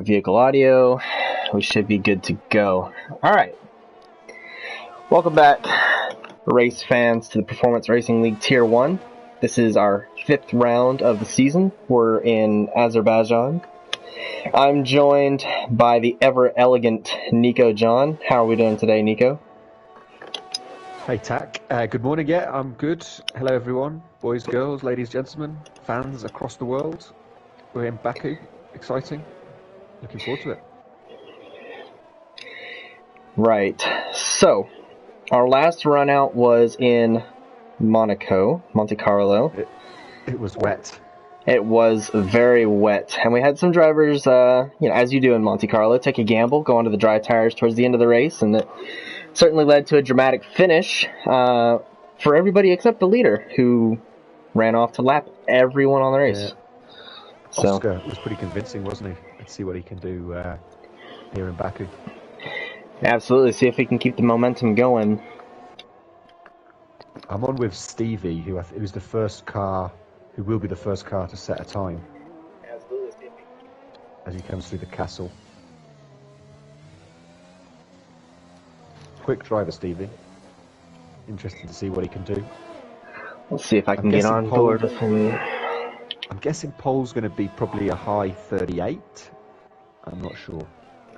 Vehicle audio. We should be good to go. Alright. Welcome back, race fans, to the Performance Racing League Tier 1. This is our 5th round of the season. We're in Azerbaijan. I'm joined by the ever-elegant Nico John. How are we doing today, Nico? Hey, Tack. Good morning. Yeah, I'm good. Hello, everyone. Boys, girls, ladies, gentlemen, fans across the world. We're in Baku. Exciting. Looking forward to it. Right. So, our last run out was in Monaco, Monte Carlo. It was wet. It was very wet, and we had some drivers, as you do in Monte Carlo, take a gamble, go onto the dry tires towards the end of the race, and it certainly led to a dramatic finish for everybody except the leader, who ran off to lap everyone on the race. Yeah. Oscar was pretty convincing, wasn't he? Let's see what he can do here in Baku. Absolutely, see if he can keep the momentum going. I'm on with Stevie, who's the first car, who will be the first car to set a time. Absolutely, Stevie. As he comes through the castle. Quick driver, Stevie. Interesting to see what he can do. Let's see if I can get on board with him. I'm guessing pole's going to be probably a high 38. I'm not sure.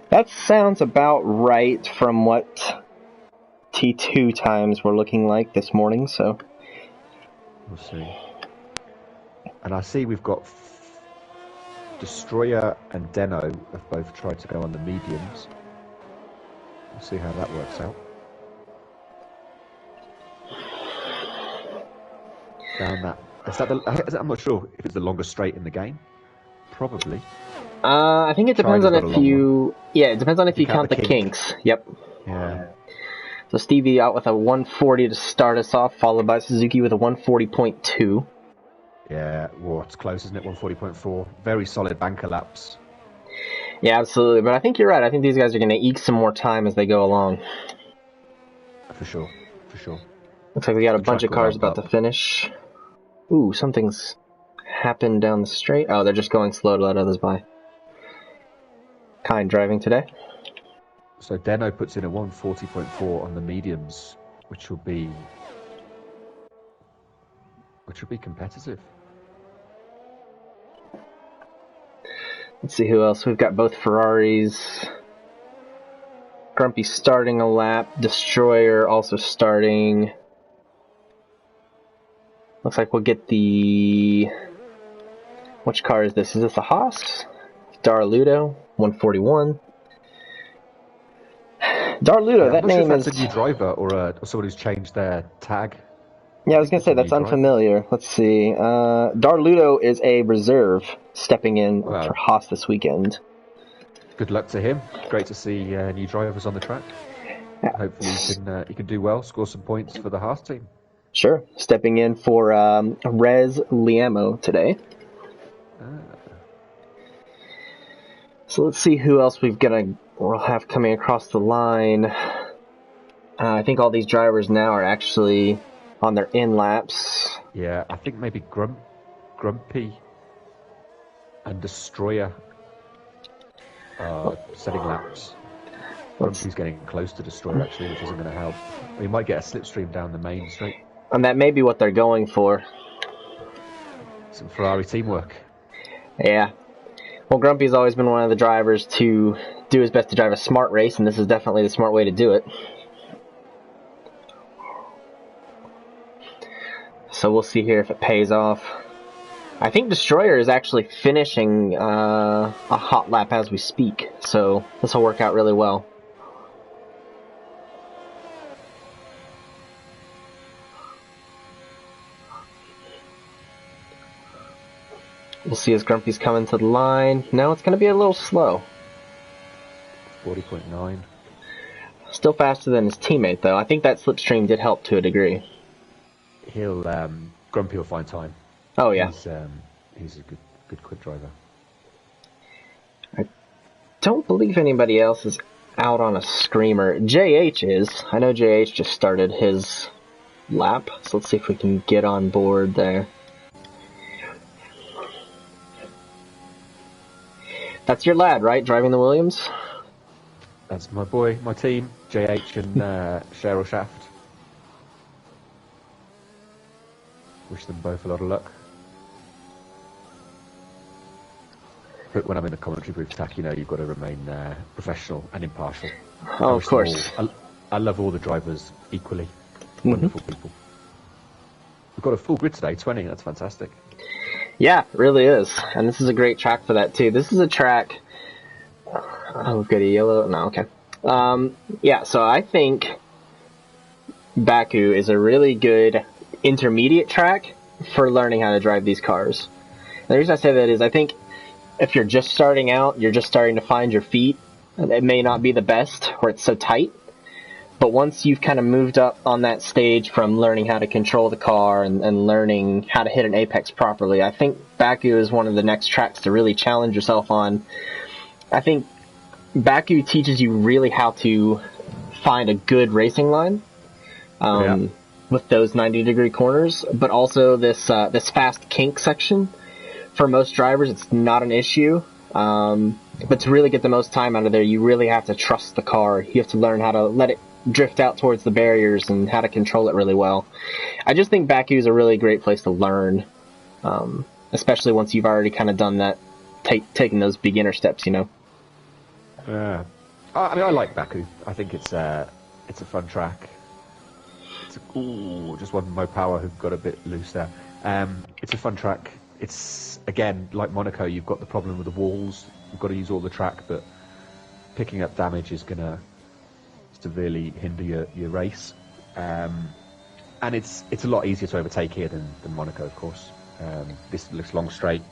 That sounds about right from what T2 times were looking like this morning, so We'll see. And I see we've got Destroyer and Deno have both tried to go on the mediums. We'll see how that works out. Down that. I'm not sure if it's the longest straight in the game. Probably. I think it depends on if you... Yeah, it depends on if you count the kinks. Yep. Yeah. So Stevie out with a 140 to start us off, followed by Suzuki with a 140.2. Yeah, well, it's close, isn't it? 140.4. Very solid banker laps. Yeah, absolutely. But I think you're right. I think these guys are going to eke some more time as they go along. For sure. For sure. Looks like we got a bunch of cars about to finish. Ooh, something's happened down the straight. Oh, they're just going slow to let others by. Kind driving today. So Deno puts in a 140.4 on the mediums, which will be competitive. Let's see who else. We've got both Ferraris. Grumpy starting a lap. Destroyer also starting. Looks like we'll get the... Which car is this? Is this a Haas? Darludo, 141. Darludo, that name is... That's a new driver or someone who's changed their tag. Yeah, I was going to say, that's unfamiliar. Let's see. Darludo is a reserve stepping in for Haas this weekend. Good luck to him. Great to see new drivers on the track. Yeah. Hopefully he can do well, score some points for the Haas team. Sure. Stepping in for Rez Liamo today. So let's see who else we'll have coming across the line. I think all these drivers now are actually on their in laps. Yeah, I think maybe Grumpy and Destroyer are setting laps. Grumpy's getting close to Destroyer actually, which isn't going to help. We might get a slipstream down the main straight. And that may be what they're going for. Some Ferrari teamwork. Yeah. Well, Grumpy's always been one of the drivers to do his best to drive a smart race, and this is definitely the smart way to do it. So we'll see here if it pays off. I think Destroyer is actually finishing a hot lap as we speak, so this will work out really well. We'll see as Grumpy's coming to the line. No, it's going to be a little slow. 40.9. Still faster than his teammate, though. I think that slipstream did help to a degree. Grumpy will find time. Oh, yeah. He's a good quick driver. I don't believe anybody else is out on a screamer. JH is. I know JH just started his lap, so let's see if we can get on board there. That's your lad, right? Driving the Williams? That's my boy, my team, JH and Cheryl Shaft. Wish them both a lot of luck. But when I'm in the commentary booth, Tack, you know, you've got to remain professional and impartial. Oh, of course. I love all the drivers equally. Wonderful people. We've got a full grid today, 20. That's fantastic. Yeah, it really is. And this is a great track for that, too. This is a track... Oh, we've got a yellow... No, okay. Yeah, so I think Baku is a really good intermediate track for learning how to drive these cars. And the reason I say that is I think if you're just starting out, you're just starting to find your feet, it may not be the best where it's so tight. But once you've kind of moved up on that stage from learning how to control the car and learning how to hit an apex properly, I think Baku is one of the next tracks to really challenge yourself on. I think Baku teaches you really how to find a good racing line with those 90-degree corners, but also this fast kink section. For most drivers, it's not an issue. But to really get the most time out of there, you really have to trust the car. You have to learn how to let it drift out towards the barriers and how to control it really well. I just think Baku is a really great place to learn, especially once you've already kind of done that, taking those beginner steps, you know. Yeah. I mean, I like Baku. I think it's a fun track. Just one Mo Power who got a bit loose there. It's a fun track. It's, again, like Monaco, you've got the problem with the walls. You've got to use all the track, but picking up damage is going to severely hinder your race. And it's a lot easier to overtake here than Monaco, of course. This looks long straight.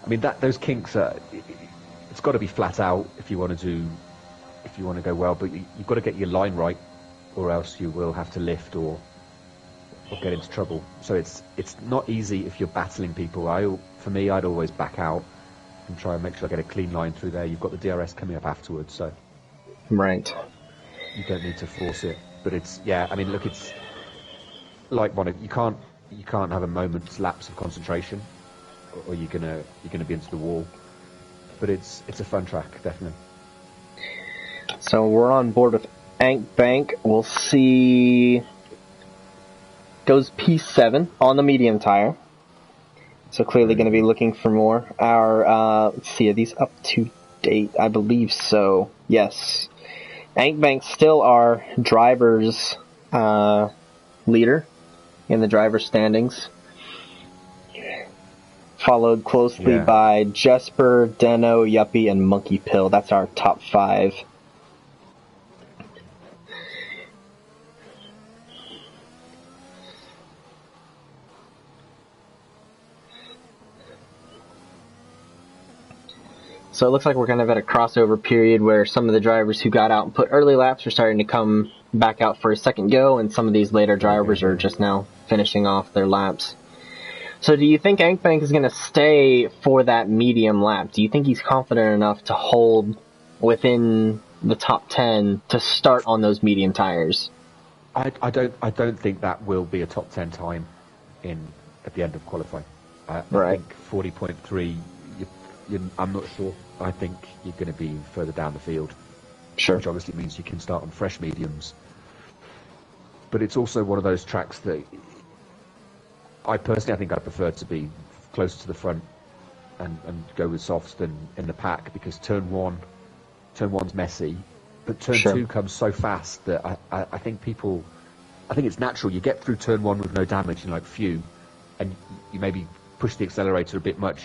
I mean, those kinks are... It's got to be flat out if you want to go well, but you've got to get your line right, or else you will have to lift or get into trouble. So it's not easy if you're battling people. For me, I'd always back out and try and make sure I get a clean line through there. You've got the DRS coming up afterwards, so right. You don't need to force it. But it's I mean, look, it's like Monaco. You can't have a moment's lapse of concentration, or you're gonna be into the wall. But it's a fun track, definitely. So we're on board with Ank Bank. We'll see. Goes P7 on the medium tire. So clearly going to be looking for more. Let's see, are these up to date? I believe so. Yes. Ank Bank still our driver's leader in the driver's standings. Followed closely by Jesper, Deno, Yuppie, and Monkey Pill. That's our top 5. So it looks like we're kind of at a crossover period where some of the drivers who got out and put early laps are starting to come back out for a second go, and some of these later drivers are just now finishing off their laps. So do you think Ankbank is going to stay for that medium lap? Do you think he's confident enough to hold within the top 10 to start on those medium tires? I don't think that will be a top 10 time at the end of qualifying. I think 40.3. I'm not sure. I think you're going to be further down the field. Sure. Which obviously means you can start on fresh mediums. But it's also one of those tracks that I think I prefer to be closer to the front and go with softs than in the pack, because turn one's messy, but turn 2 comes so fast that I think it's natural. You get through turn 1 with no damage and phew, and you maybe push the accelerator a bit much.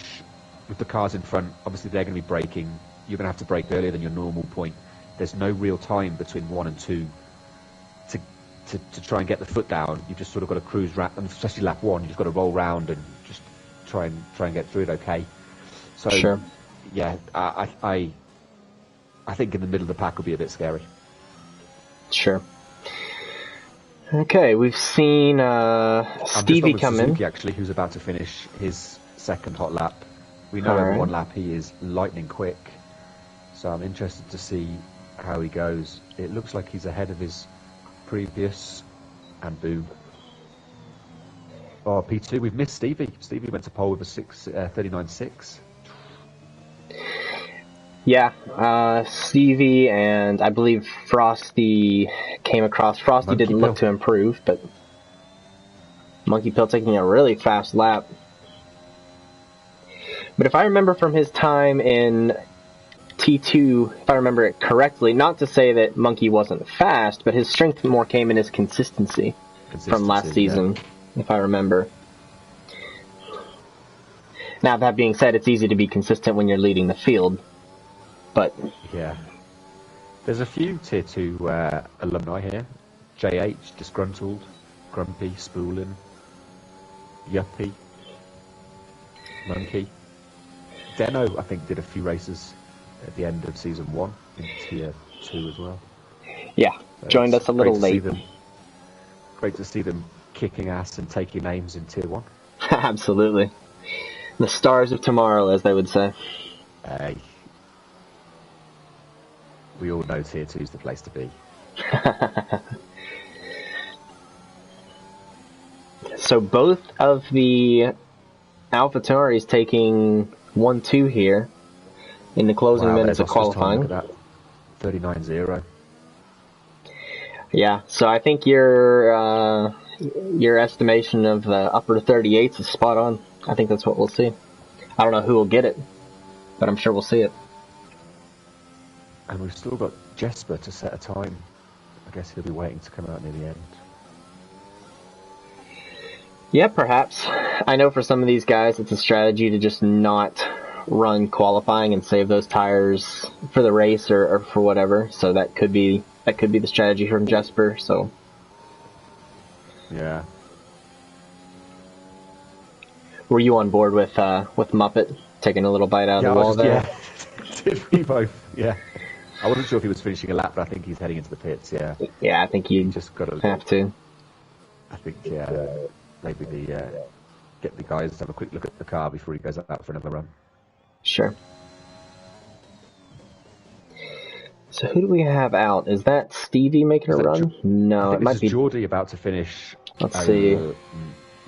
With the cars in front, obviously they're going to be braking. You're going to have to brake earlier than your normal point. There's no real time between 1 and 2 to try and get the foot down. You've just sort of got to cruise, and especially lap 1, you've just got to roll round and just try and get through it okay. So, yeah, I think in the middle of the pack will be a bit scary. Sure. Okay, we've seen Stevie come in. Suzuki, actually, who's about to finish his second hot lap. We know over one lap he is lightning quick, so I'm interested to see how he goes. It looks like he's ahead of his previous, and boom. Oh, P2, we've missed Stevie. Stevie went to pole with a 39.6. Yeah, Stevie and I believe Frosty came across. Frosty Monkey didn't look Pill. to improve, but Monkey Pill taking a really fast lap. But if I remember from his time in T2, if I remember it correctly, not to say that Monkey wasn't fast, but his strength more came in his consistency from last season, if I remember. Now, that being said, it's easy to be consistent when you're leading the field, but... Yeah. There's a few Tier 2 alumni here. JH, Disgruntled, Grumpy, Spoolin, Yuppie, Monkey. Deno, I think, did a few races at the end of Season 1 in Tier 2 as well. Yeah, so joined us a little late. Great to see them kicking ass and taking names in Tier 1. Absolutely. The stars of tomorrow, as they would say. Hey. We all know Tier 2 is the place to be. So both of the AlphaTauris taking 1-2 here in the closing minutes of qualifying. Look at that. 39-0. Yeah, so I think your estimation of the upper 38s is spot on. I think that's what we'll see. I don't know who will get it, but I'm sure we'll see it. And we've still got Jesper to set a time. I guess he'll be waiting to come out near the end. Yeah, perhaps. I know for some of these guys it's a strategy to just not run qualifying and save those tires for the race or for whatever. So that could be the strategy from Jesper. So yeah. Were you on board with Muppet taking a little bite out of the wall there? Yeah, did we both? Yeah. I wasn't sure if he was finishing a lap, but I think he's heading into the pits. Yeah. Yeah, I think you just got to have to. I think maybe get the guys to have a quick look at the car before he goes out for another run. Sure. So who do we have out? Is that Stevie making a run? No, it might be Geordie about to finish. Let's see.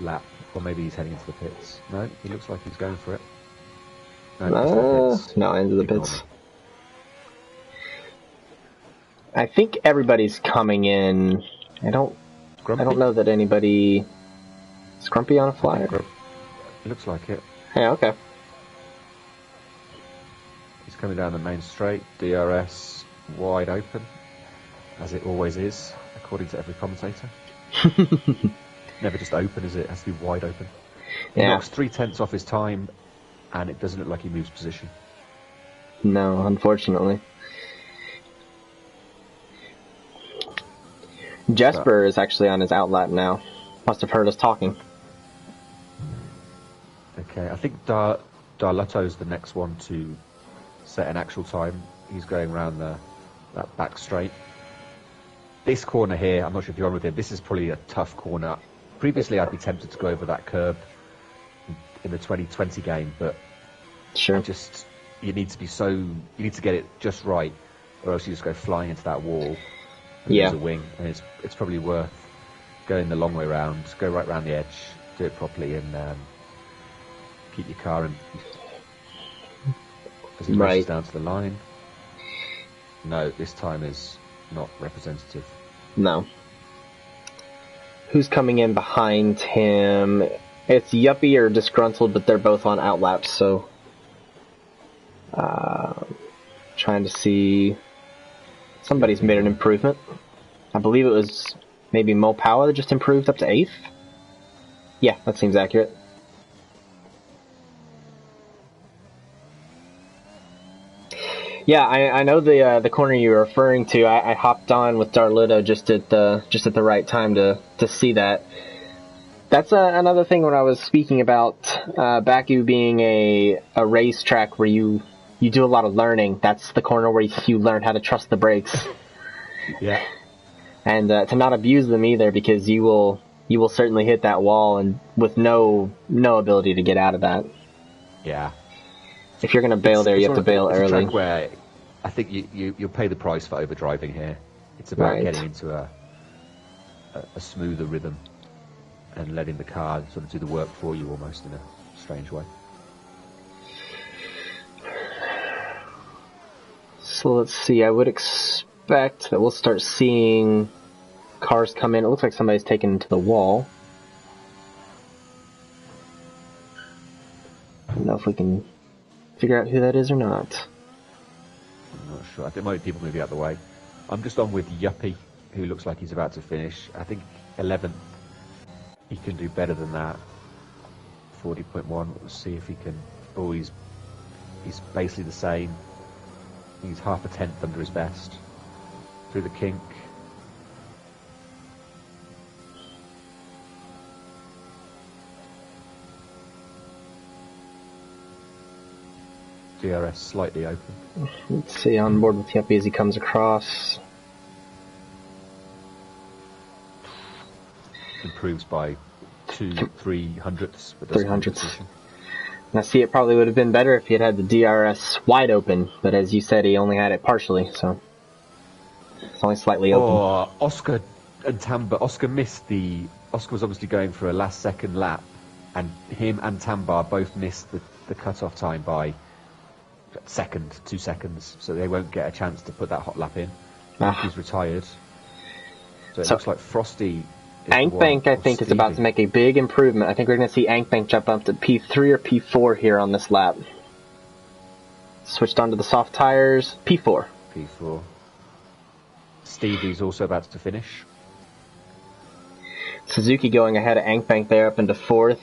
Lap, or maybe he's heading into the pits. No, he looks like he's going for it. No, into the pits. I think everybody's coming in. I don't know that anybody. Is Grumpy on a flyer? It looks like it. Yeah, okay. He's coming down the main straight. DRS wide open, as it always is, according to every commentator. Never just open, is it? It has to be wide open. He knocks 0.3 off his time, and it doesn't look like he moves position. No, unfortunately. Jesper is actually on his outlap now. Must have heard us talking. Okay, I think Darlotto's the next one to set an actual time. He's going around that back straight. This corner here, I'm not sure if you're on with him, this is probably a tough corner. Previously, I'd be tempted to go over that curb in the 2020 game, but sure, you need to get it just right, or else you just go flying into that wall. Yeah, a wing, and it's probably worth going the long way round, go right round the edge, do it properly, and keep your car in as it races down to the line. No, this time is not representative. No. Who's coming in behind him? It's Yuppie or Disgruntled, but they're both on outlaps, so trying to see. Somebody's made an improvement. I believe it was maybe Mo Power that just improved up to 8th. Yeah, that seems accurate. Yeah, I know the corner you were referring to. I hopped on with Darlitto just at the right time to see that. That's another thing when I was speaking about Baku being a racetrack where you do a lot of learning. That's the corner where you learn how to trust the brakes. Yeah. And to not abuse them either, because you will certainly hit that wall and with no ability to get out of that. Yeah. If you're going to bail there, you have to bail early. It's a track where I think you'll pay the price for overdriving here. It's about getting into a smoother rhythm and letting the car sort of do the work for you almost in a strange way. So let's see, I would expect that we'll start seeing cars come in. It looks like somebody's taken into the wall. I don't know if we can figure out who that is or not. I'm not sure. I think there might be people moving out of the way. I'm just on with Yuppie, who looks like he's about to finish. I think 11th. He can do better than that. 40.1. We'll see if he can. Oh, he's basically the same. He's half a tenth under his best. Through the kink. DRS slightly open. Let's see, on board with Yuppie as he comes across. Improves by 3 hundredths. 300ths. Now, see, it probably would have been better if he had the DRS wide open, but as you said, he only had it partially, so it's only slightly open. Oh, Oscar and Tambar. Oscar was obviously going for a last-second lap, and him and Tambar both missed the cut-off time by 2 seconds, so they won't get a chance to put that hot lap in. He's retired. So it looks like Frosty... Ankbank, I think, is about to make a big improvement. I think we're going to see Ankbank jump up to P3 or P4 here on this lap. Switched onto the soft tires. P4. P4. Stevie's also about to finish. Suzuki going ahead of Ankbank there up into 4th.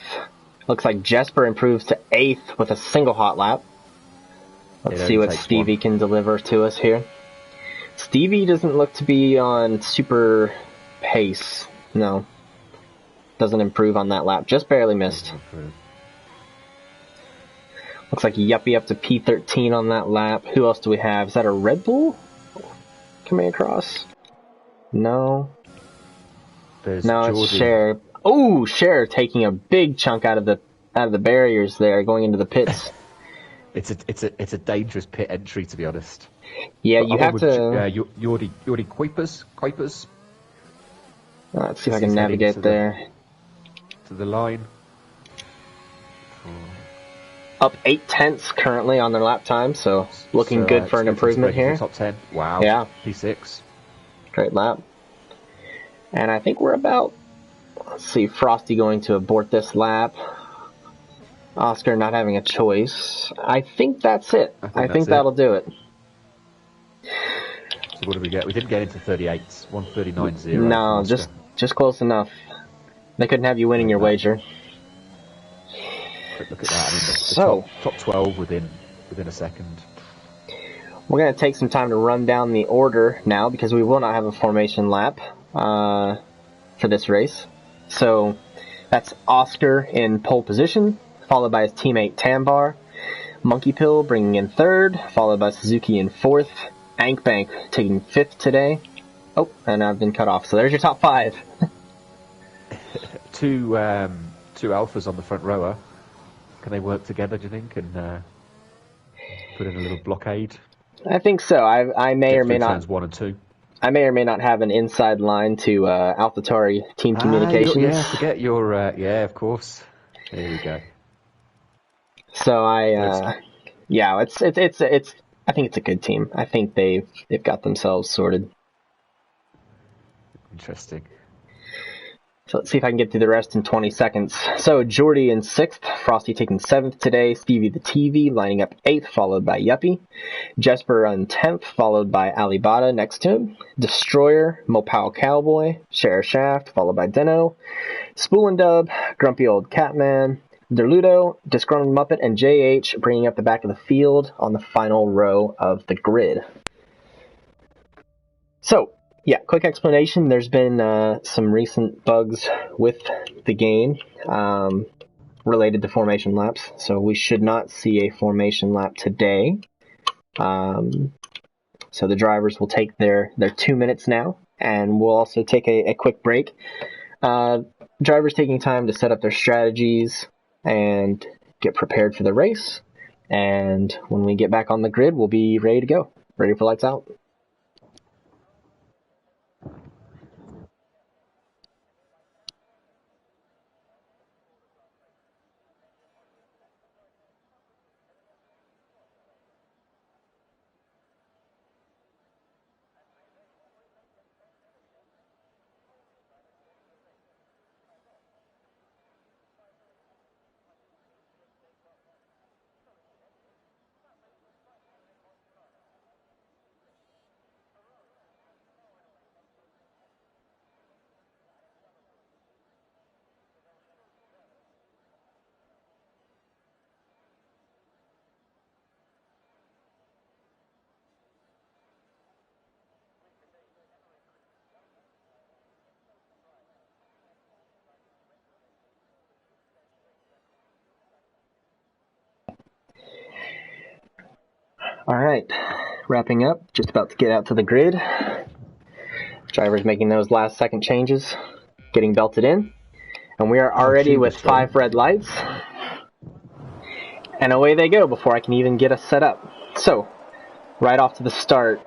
Looks like Jesper improves to 8th with a single hot lap. Let's see what Stevie can deliver to us here. Stevie doesn't look to be on super pace. No. Doesn't improve on that lap. Just barely missed. Looks like Yuppie up to P13 on that lap. Who else do we have? Is that a Red Bull coming across? No. There's no, Jordy. It's Cher. Oh, Cher taking a big chunk out of the barriers there, going into the pits. It's a dangerous pit entry, to be honest. Yeah, but you have to. Jordi Kuipers. Let's see if I can navigate there. To the line. Up 0.8 currently on their lap time, so looking good for an improvement here. Top 10. Wow. Yeah. P6. Great lap. And I think we're about. Let's see, Frosty going to abort this lap. Oscar not having a choice. I think that's it. I think that'll do it. So what did we get? We didn't get into 38s. 139.0. No, just close enough. They couldn't have you winning your wager. Quick look at that. I mean, the top 12 within a second. We're going to take some time to run down the order now because we will not have a formation lap for this race. So that's Oscar in pole position, followed by his teammate Tambar. Monkey Pill bringing in 3rd, followed by Suzuki in 4th. Ankbank taking 5th today. Oh, and I've been cut off. So there's your top 5. Two alphas on the front rower. Can they work together, do you think, and put in a little blockade? I think so. I may or may not. Turns 1 and 2. I may or may not have an inside line to AlphaTauri team communications. Yeah, forget your. Yeah, of course. There we go. So it's. I think it's a good team. I think they've got themselves sorted. Interesting. So let's see if I can get through the rest in 20 seconds. So Jordy in 6th, Frosty taking 7th today, Stevie the TV lining up 8th, followed by Yuppie. Jesper on 10th, followed by Alibata next to him. Destroyer, Mopal Cowboy, Cher Shaft, followed by Deno. Spool and Dub, Grumpy Old Catman, Derludo, Disgruntled Muppet, and JH bringing up the back of the field on the final row of the grid. So, yeah, quick explanation. There's been some recent bugs with the game related to formation laps, so we should not see a formation lap today. So the drivers will take their 2 minutes now, and we'll also take a quick break. Drivers taking time to set up their strategies and get prepared for the race, and when we get back on the grid, we'll be ready to go, ready for lights out. Alright, wrapping up, just about to get out to the grid. Drivers making those last second changes, getting belted in. And we are already with 5 red lights. And away they go before I can even get us set up. So, right off to the start.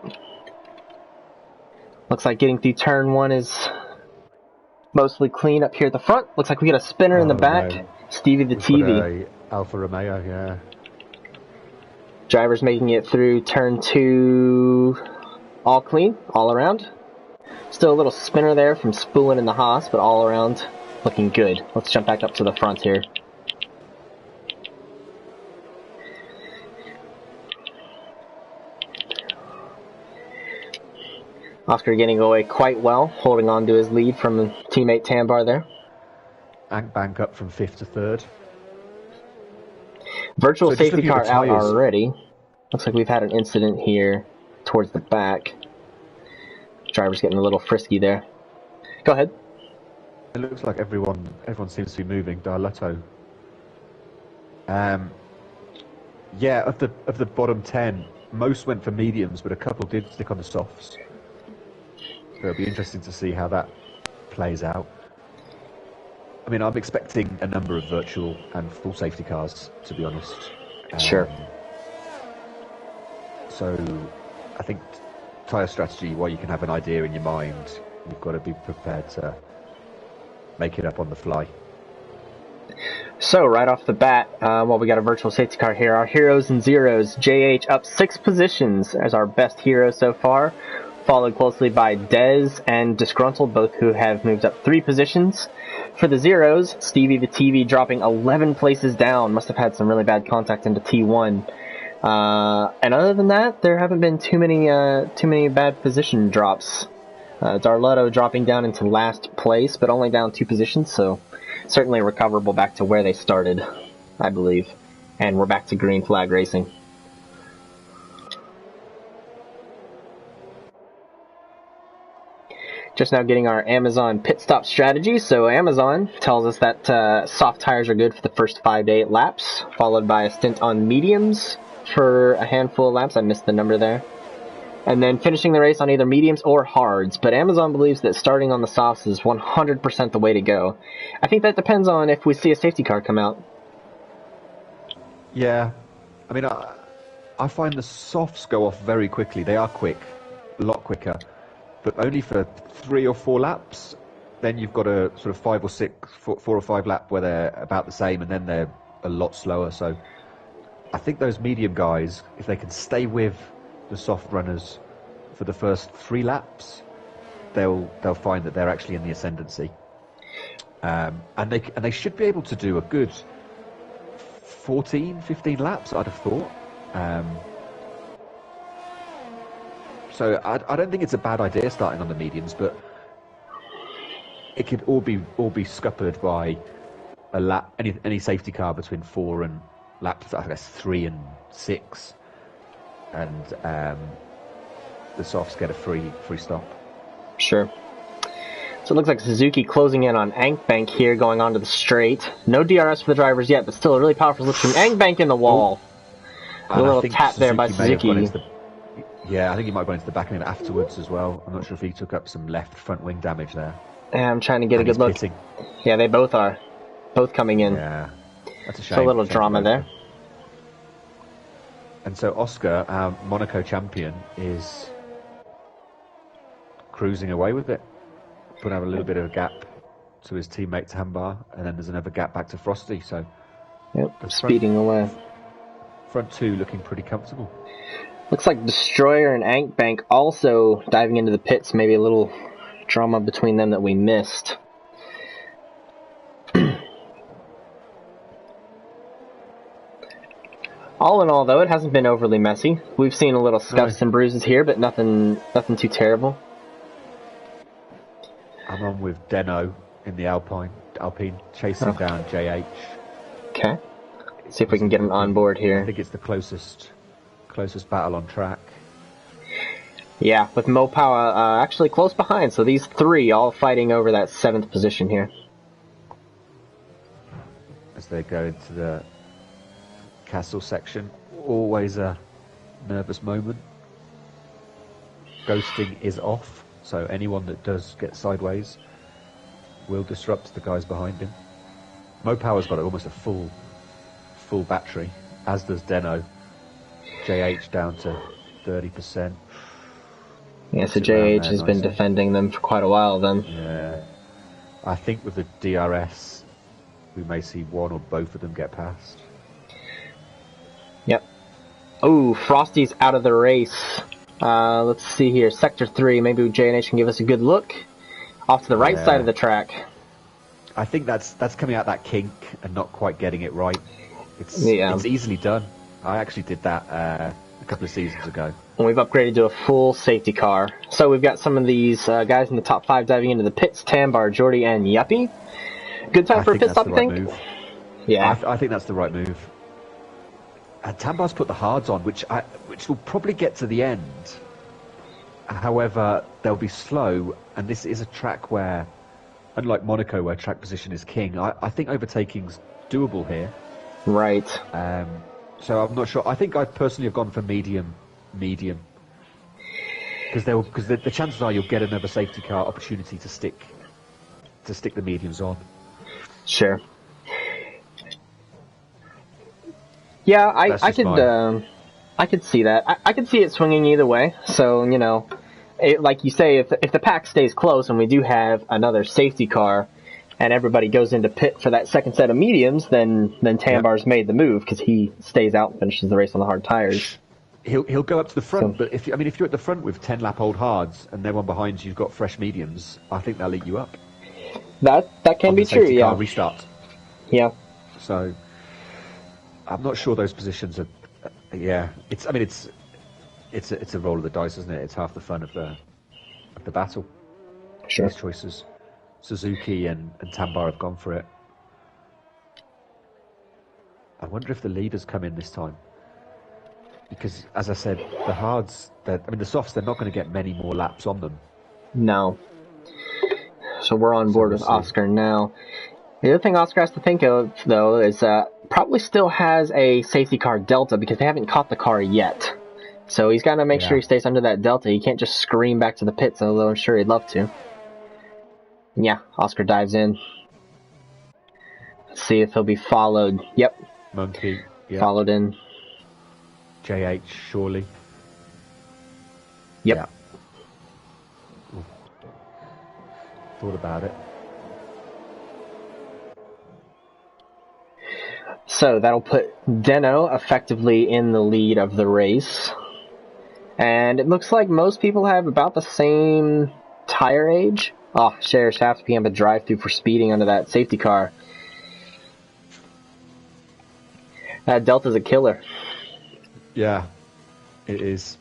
Looks like getting through turn 1 is mostly clean up here at the front. Looks like we got a spinner in the back. No. Stevie the TV. Got a Alfa Romeo, yeah. Drivers making it through turn 2 all clean, all around. Still a little spinner there from spooling in the Haas, but all around looking good. Let's jump back up to the front here. Oscar getting away quite well, holding on to his lead from teammate Tambar there. Bank up from 5th to 3rd. Virtual safety car out already. Looks like we've had an incident here towards the back. Driver's getting a little frisky there. Go ahead. It looks like everyone seems to be moving. Darlotto. Yeah, of the bottom 10, most went for mediums, but a couple did stick on the softs. So it'll be interesting to see how that plays out. I mean, I'm expecting a number of virtual and full safety cars, to be honest. Sure. So I think tyre strategy, while you can have an idea in your mind, you've got to be prepared to make it up on the fly. So right off the bat, we got a virtual safety car here. Our heroes and zeros, JH up 6 positions as our best hero so far, followed closely by Dez and Disgruntled, both who have moved up 3 positions. For the zeros, Stevie the TV dropping 11 places down, must have had some really bad contact into T1. And other than that, there haven't been too many bad position drops. Darlotto dropping down into last place, but only down 2 positions, so certainly recoverable back to where they started, I believe. And we're back to green flag racing. Just now getting our Amazon pit stop strategy. So Amazon tells us that soft tires are good for the first 5 to 8 laps, followed by a stint on mediums for a handful of laps. I missed the number there. And then finishing the race on either mediums or hards. But Amazon believes that starting on the softs is 100% the way to go. I think that depends on if we see a safety car come out. Yeah. I mean, I find the softs go off very quickly. They are quick, a lot quicker. But only for 3 or 4 laps. Then you've got a sort of 5 or 6, 4 or 5 lap where they're about the same, and then they're a lot slower. So I think those medium guys, if they can stay with the soft runners for the first 3 laps, they'll find that they're actually in the ascendancy, and they should be able to do a good 14, 15 laps, I'd have thought. So I don't think it's a bad idea starting on the mediums, but it could all be scuppered by a lap, any safety car between 4 and laps, I guess 3 and 6, and the softs get a free stop. Sure. So it looks like Suzuki closing in on Ankbank here, going onto the straight. No DRS for the drivers yet, but still a really powerful lift from Ankbank in the wall. A little tap there by Suzuki. Yeah, I think he might have gone into the back end afterwards as well. I'm not sure if he took up some left front wing damage there. Yeah, I'm trying to get a good look. Pitting. Yeah, they both are. Both coming in. Yeah, that's a shame. So a little drama there. And so Oscar, our Monaco champion, is cruising away with it. Put out a little bit of a gap to his teammate Tambar, and then there's another gap back to Frosty. So, yep, speeding away. Front 2 looking pretty comfortable. Looks like Destroyer and Ankbank also diving into the pits. Maybe a little drama between them that we missed. All in all, though, it hasn't been overly messy. We've seen a little scuffs and bruises here, but nothing too terrible. I'm on with Deno in the Alpine chasing down JH. Okay. See if we can get him on board here. I think it's the closest battle on track. Yeah, with Mopao actually close behind, so these 3 all fighting over that 7th position here. As they go into the castle section, always a nervous moment. Ghosting is off, so anyone that does get sideways will disrupt the guys behind him. Mo Power's got almost a full battery, as does Deno. JH down to 30%. Yeah, so JH has been defending them for quite a while then. Yeah. I think with the DRS, we may see one or both of them get past. Yep. Oh, Frosty's out of the race. Let's see here. Sector 3, maybe J&H can give us a good look. Off to the right side of the track. I think that's coming out that kink and not quite getting it right. It's easily done. I actually did that a couple of seasons ago. And we've upgraded to a full safety car. So we've got some of these guys in the top 5 diving into the pits. Tambar, Jordy, and Yuppie. Good time for a pit stop, I think? Move. Yeah. I think that's the right move. Tambar's put the hards on, which will probably get to the end. However, they'll be slow, and this is a track where, unlike Monaco, where track position is king, I think overtaking's doable here. Right. So I'm not sure. I think I personally have gone for medium. Because the chances are you'll get another safety car opportunity to stick the mediums on. Sure. Yeah, I could see that. I could see it swinging either way. So, you know, like you say, if the pack stays close and we do have another safety car and everybody goes into pit for that second set of mediums, then Tambar's made the move because he stays out and finishes the race on the hard tires. He'll go up to the front, but if you're at the front with 10 lap old hards and everyone behind you've got fresh mediums, I think they'll eat you up. That can be true, yeah. Restart. Yeah. So I'm not sure those positions are. Yeah, it's a roll of the dice, isn't it? It's half the fun of the battle. Sure. Those choices. Suzuki and Tambar have gone for it. I wonder if the leaders come in this time. Because, as I said, the hards, the softs, they're not going to get many more laps on them. No. So we're on board with Oscar now. The other thing Oscar has to think of, though, is probably still has a safety car Delta because they haven't caught the car yet. So he's got to make sure he stays under that Delta. He can't just scream back to the pits, although I'm sure he'd love to. Yeah, Oscar dives in. Let's see if he'll be followed. Yep. Monkey. Yep. Followed in. JH, surely. Yep. Yeah. Thought about it. So that'll put Deno effectively in the lead of the race. And it looks like most people have about the same tire age. Oh, Sheriff's have to be on the drive-through for speeding under that safety car. That Delta's a killer. Yeah, it is.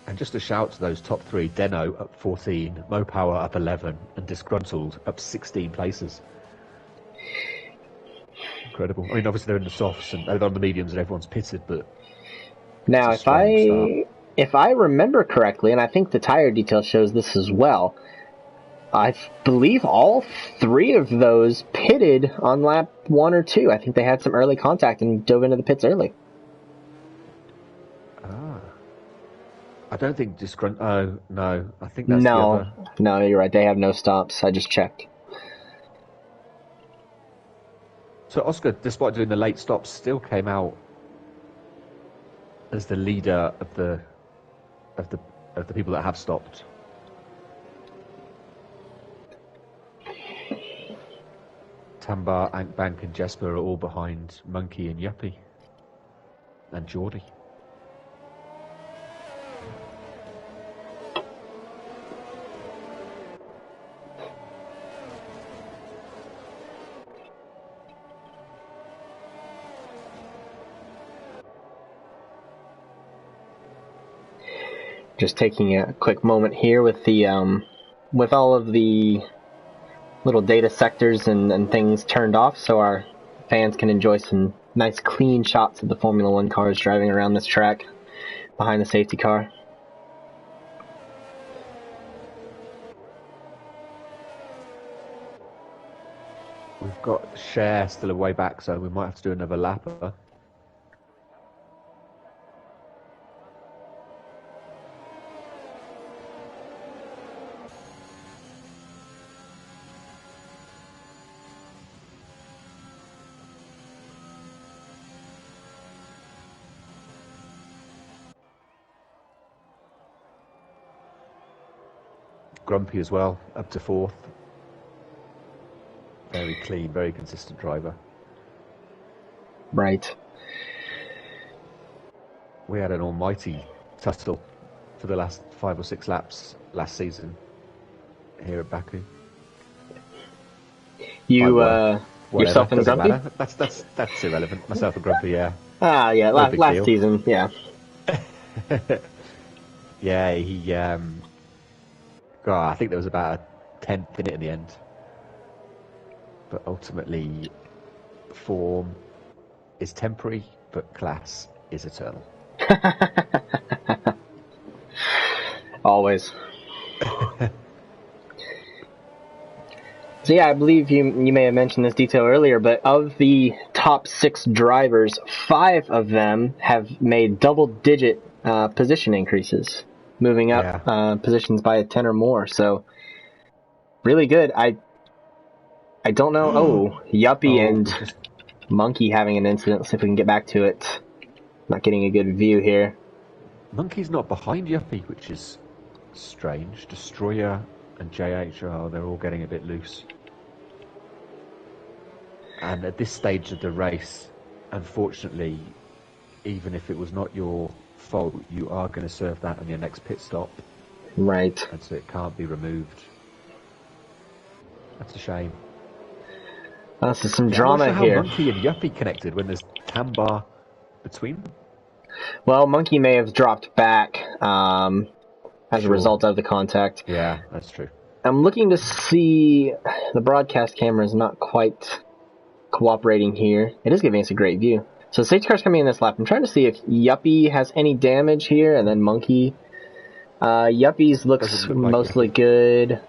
And just a shout to those top three: Deno up 14, Mo Power up 11, and Disgruntled up 16 places. Incredible. I mean, obviously they're in the softs and they're on the mediums and everyone's pitted, but now if I remember correctly, and I think the tire detail shows this as well, I believe all three of those pitted on lap 1 or 2. I think they had some early contact and dove into the pits early. I don't think Oh, no. I think that's the other. No, you're right. They have no stops. I just checked. So Oscar, despite doing the late stops, still came out as the leader of the people that have stopped. Tambar, Ankbank and Jesper are all behind Monkey and Yuppie. And Geordie. Just taking a quick moment here with the with all of the little data sectors and things turned off, so our fans can enjoy some nice clean shots of the Formula One cars driving around this track behind the safety car. We've got Share still a way back, so we might have to do another lapper. Grumpy as well, up to 4th. Very clean, very consistent driver. Right. We had an almighty tussle for the last 5 or 6 laps last season here at Baku. Yourself and Grumpy? That's irrelevant. Myself and Grumpy, yeah. Ah, yeah, last season, yeah. Yeah, he. I think there was about a 10th in it in the end. But ultimately, form is temporary, but class is eternal. Always. So yeah, I believe you may have mentioned this detail earlier, but of the top 6 drivers, 5 of them have made double-digit position increases, moving up positions by 10 or more. So really good. I don't know. Yuppie and Monkey having an incident. Let's see if we can get back to it. Not getting a good view here. Monkey's not behind Yuppie, which is strange. Destroyer and JH, they're all getting a bit loose. And at this stage of the race, unfortunately, even if it was not your fault, you are going to serve that on your next pit stop. Right. And so it can't be removed. That's a shame. There's some drama here. How Monkey and Yuppie connected when there's Tambar between them? Well, Monkey may have dropped back as a result of the contact. Yeah, that's true. I'm looking to see... The broadcast camera is not quite cooperating here. It is giving us a great view. So safety car's coming in this lap. I'm trying to see if Yuppie has any damage here, and then Monkey. Yuppie's looks mostly good.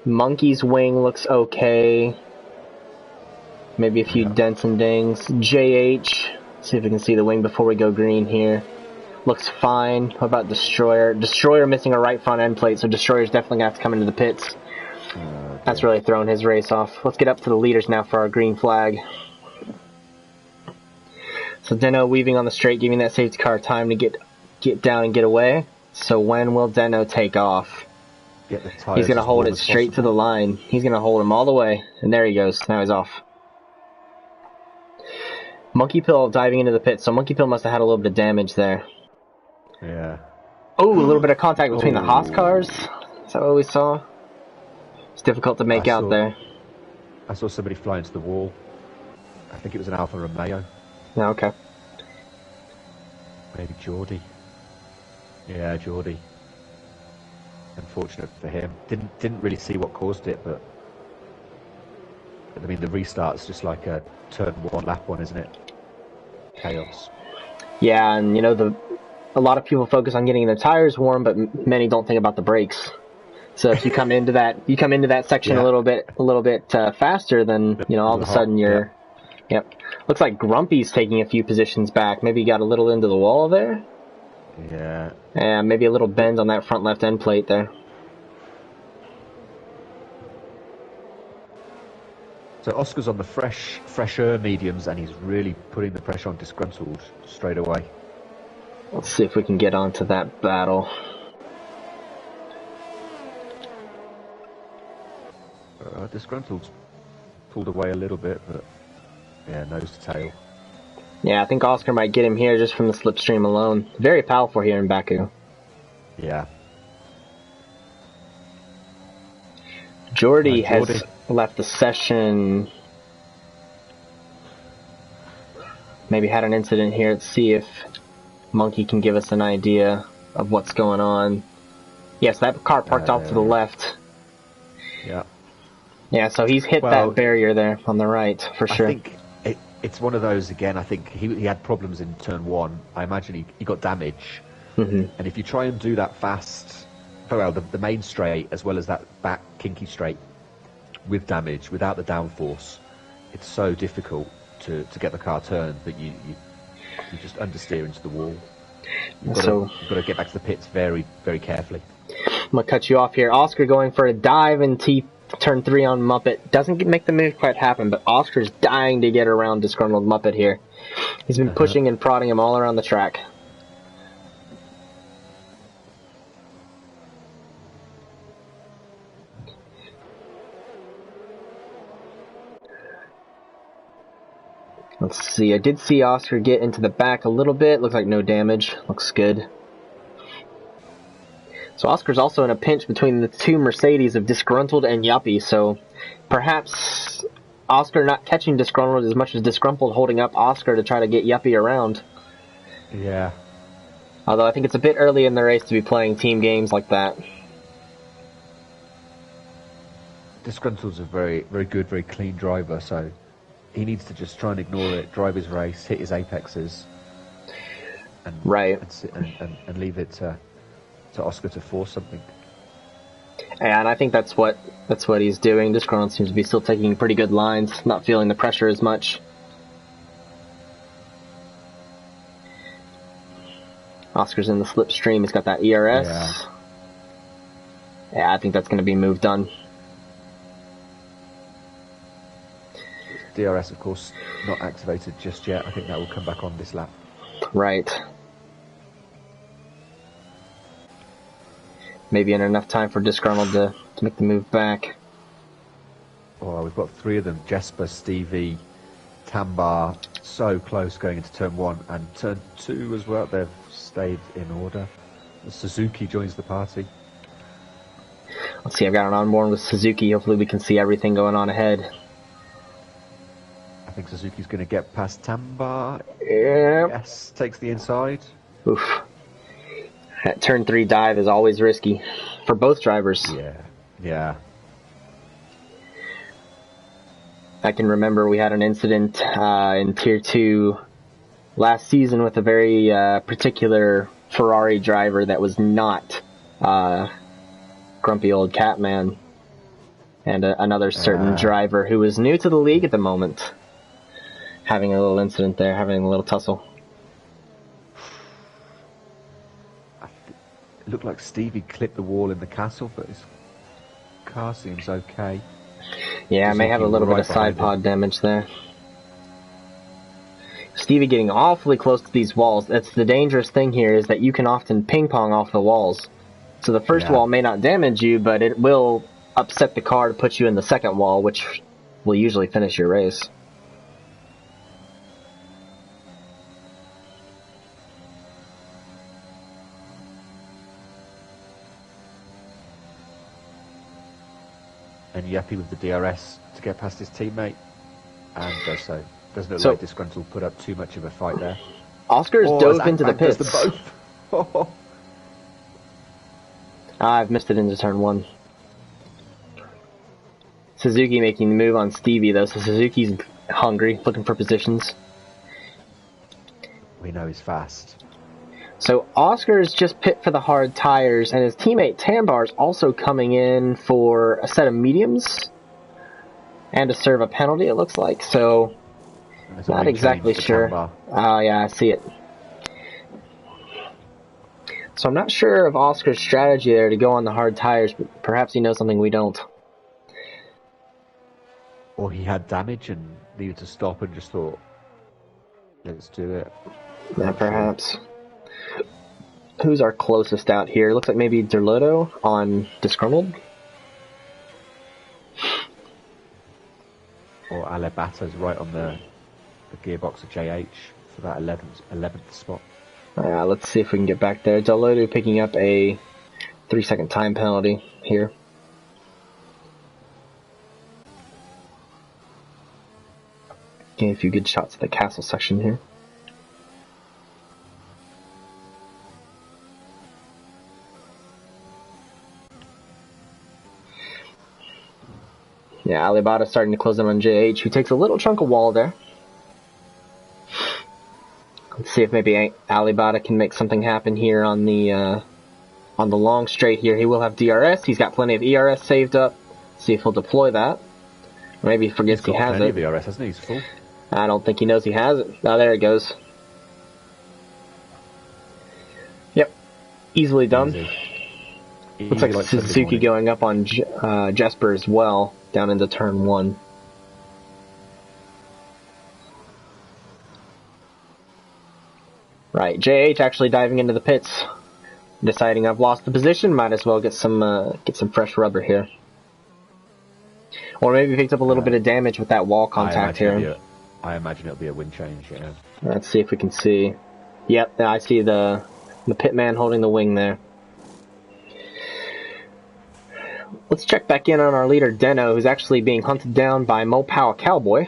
Monkey's wing looks okay. Maybe a few dents and dings. JH, see if we can see the wing before we go green here. Looks fine. How about Destroyer? Destroyer missing a right front end plate, so Destroyer's definitely going to have to come into the pits. That's really throwing his race off. Let's get up to the leaders now for our green flag. So Deno weaving on the straight, giving that safety car time to get down and get away. So when will Deno take off? He's going to hold it straight to the line. He's going to hold him all the way. And there he goes. Now he's off. Monkey Pill diving into the pit. So Monkey Pill must have had a little bit of damage there. Yeah. Oh, a little bit of contact between the Haas cars. Is that what we saw? It's difficult to make out there. I saw somebody fly into the wall. I think it was an Alfa Romeo. Yeah, okay. Maybe Geordie. Yeah, Geordie. Unfortunate for him. Didn't really see what caused it, but I mean the restart's just like a turn 1, lap 1, isn't it? Chaos. Yeah, and a lot of people focus on getting their tires warm, but many don't think about the brakes. So if you come into that section a little bit faster, then all of a sudden you're. Yep. Looks like Grumpy's taking a few positions back. Maybe he got a little into the wall there. Yeah. And maybe a little bend on that front left end plate there. So Oscar's on the fresher mediums, and he's really putting the pressure on Disgruntled straight away. Let's see if we can get onto that battle. Disgruntled's pulled away a little bit, but yeah, nose to tail. Yeah, I think Oscar might get him here just from the slipstream alone. Very powerful here in Baku. Yeah. Geordie has left the session. Maybe had an incident here. Let's see if Monkey can give us an idea of what's going on. Yes, that car parked off to the left. Yeah. Yeah, so he's hit that barrier there on the right, for sure. I think it's one of those, again, I think he had problems in turn 1. I imagine he got damage. Mm-hmm. And if you try and do that fast, the main straight as well as that back kinky straight with damage, without the downforce, it's so difficult to get the car turned that you just understeer into the wall. You've got to get back to the pits very, very carefully. I'm going to cut you off here. Oscar going for a dive in turn 3 on Muppet. Doesn't make the move quite happen, but Oscar's dying to get around disgruntled Muppet here. He's been pushing and prodding him all around the track. Let's see. I did see Oscar get into the back a little bit. Looks like no damage. Looks good. So Oscar's also in a pinch between the two Mercedes of Disgruntled and Yuppie. So perhaps Oscar not catching Disgruntled as much as Disgruntled holding up Oscar to try to get Yuppie around. Yeah. Although I think it's a bit early in the race to be playing team games like that. Disgruntled's a very, very good, very clean driver, so he needs to just try and ignore it, drive his race, hit his apexes, and and leave it to Oscar to force something. And I think that's what he's doing. Disgruntled seems to be still taking pretty good lines, not feeling the pressure as much. Oscar's in the slipstream. He's got that ERS. Yeah, I think that's going to be moved on. DRS, of course, not activated just yet. I think that will come back on this lap. Right. Maybe in enough time for Disgruntled to make the move back. Oh, we've got 3 of them. Jesper, Stevie, Tambar, so close going into turn 1 and turn 2 as well. They've stayed in order. Suzuki joins the party. Let's see, I've got an onboard with Suzuki. Hopefully we can see everything going on ahead. I think Suzuki's going to get past Tambar. Yep. Yes, takes the inside. Oof. That turn 3 dive is always risky for both drivers. Yeah. I can remember we had an incident in Tier 2 last season with a very particular Ferrari driver that was not grumpy old Catman, and another certain driver who was new to the league at the moment. Having a little incident there, having a little tussle. It looked like Stevie clipped the wall in the castle, but his car seems okay. Yeah, may have a little bit of side pod damage there. Stevie getting awfully close to these walls. That's the dangerous thing here, is that you can often ping pong off the walls. So the first wall may not damage you, but it will upset the car to put you in the second wall, which will usually finish your race. And Yuppie with the DRS to get past his teammate, and does so. Doesn't look like Disgruntled put up too much of a fight there. Oscar's dove into the pits. Both. I've missed it into turn 1. Suzuki making the move on Stevie though, so Suzuki's hungry, looking for positions. We know he's fast. So Oscar's just pit for the hard tires, and his teammate Tambar's also coming in for a set of mediums and to serve a penalty, it looks like. So not exactly sure. Oh yeah, I see it. So I'm not sure of Oscar's strategy there to go on the hard tires, but perhaps he knows something we don't. Or he had damage and needed to stop and just thought, let's do it. Yeah, perhaps. Who's our closest out here? Looks like maybe Derlotto on Disgruntled. Or Alebata's right on the gearbox of JH for that 11th spot. Let's see if we can get back there. Derlotto picking up a 3-second time penalty here. Getting a few good shots at the castle section here. Yeah, Alibata starting to close in on JH, who takes a little chunk of wall there. Let's see if maybe Alibata can make something happen here on the long straight here. He will have DRS. He's got plenty of ERS saved up. See if he'll deploy that. Maybe he forgets he has plenty it. of ERS, hasn't he? He's full. I don't think he knows he has it. Oh, there it goes. Yep. Easily done. Easy. Looks like Suzuki going up on Jesper as well, down into turn 1. Right, JH actually diving into the pits, deciding I've lost the position, might as well get some fresh rubber here. Or maybe picked up a little bit of damage with that wall contact here. I imagine it'll be a wind change, yeah. Let's see if we can see. Yep, I see the pitman holding the wing there. Let's check back in on our leader Deno, who's actually being hunted down by Mopow Cowboy.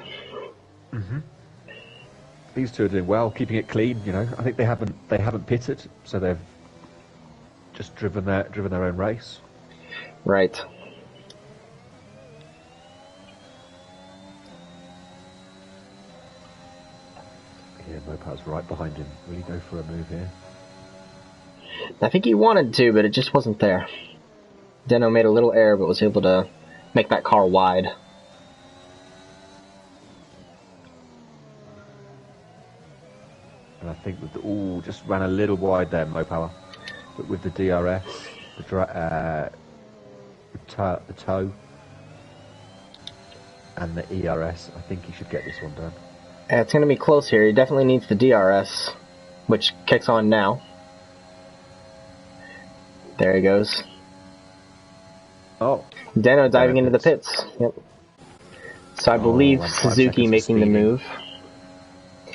Mm-hmm. These two are doing well, keeping it clean. You know, I think they haven't pitted, so they've just driven their own race. Right. Yeah, Mopow's right behind him. Will he go for a move here? I think he wanted to, but it just wasn't there. Deno made a little error, but was able to make that car wide. And I think with the, just ran a little wide there, Mopower. But with the DRS, the toe, and the ERS, I think he should get this one done. It's going to be close here. He definitely needs the DRS, which kicks on now. There he goes. Oh. Deno diving into the pits. Yep. So I believe Suzuki making the move.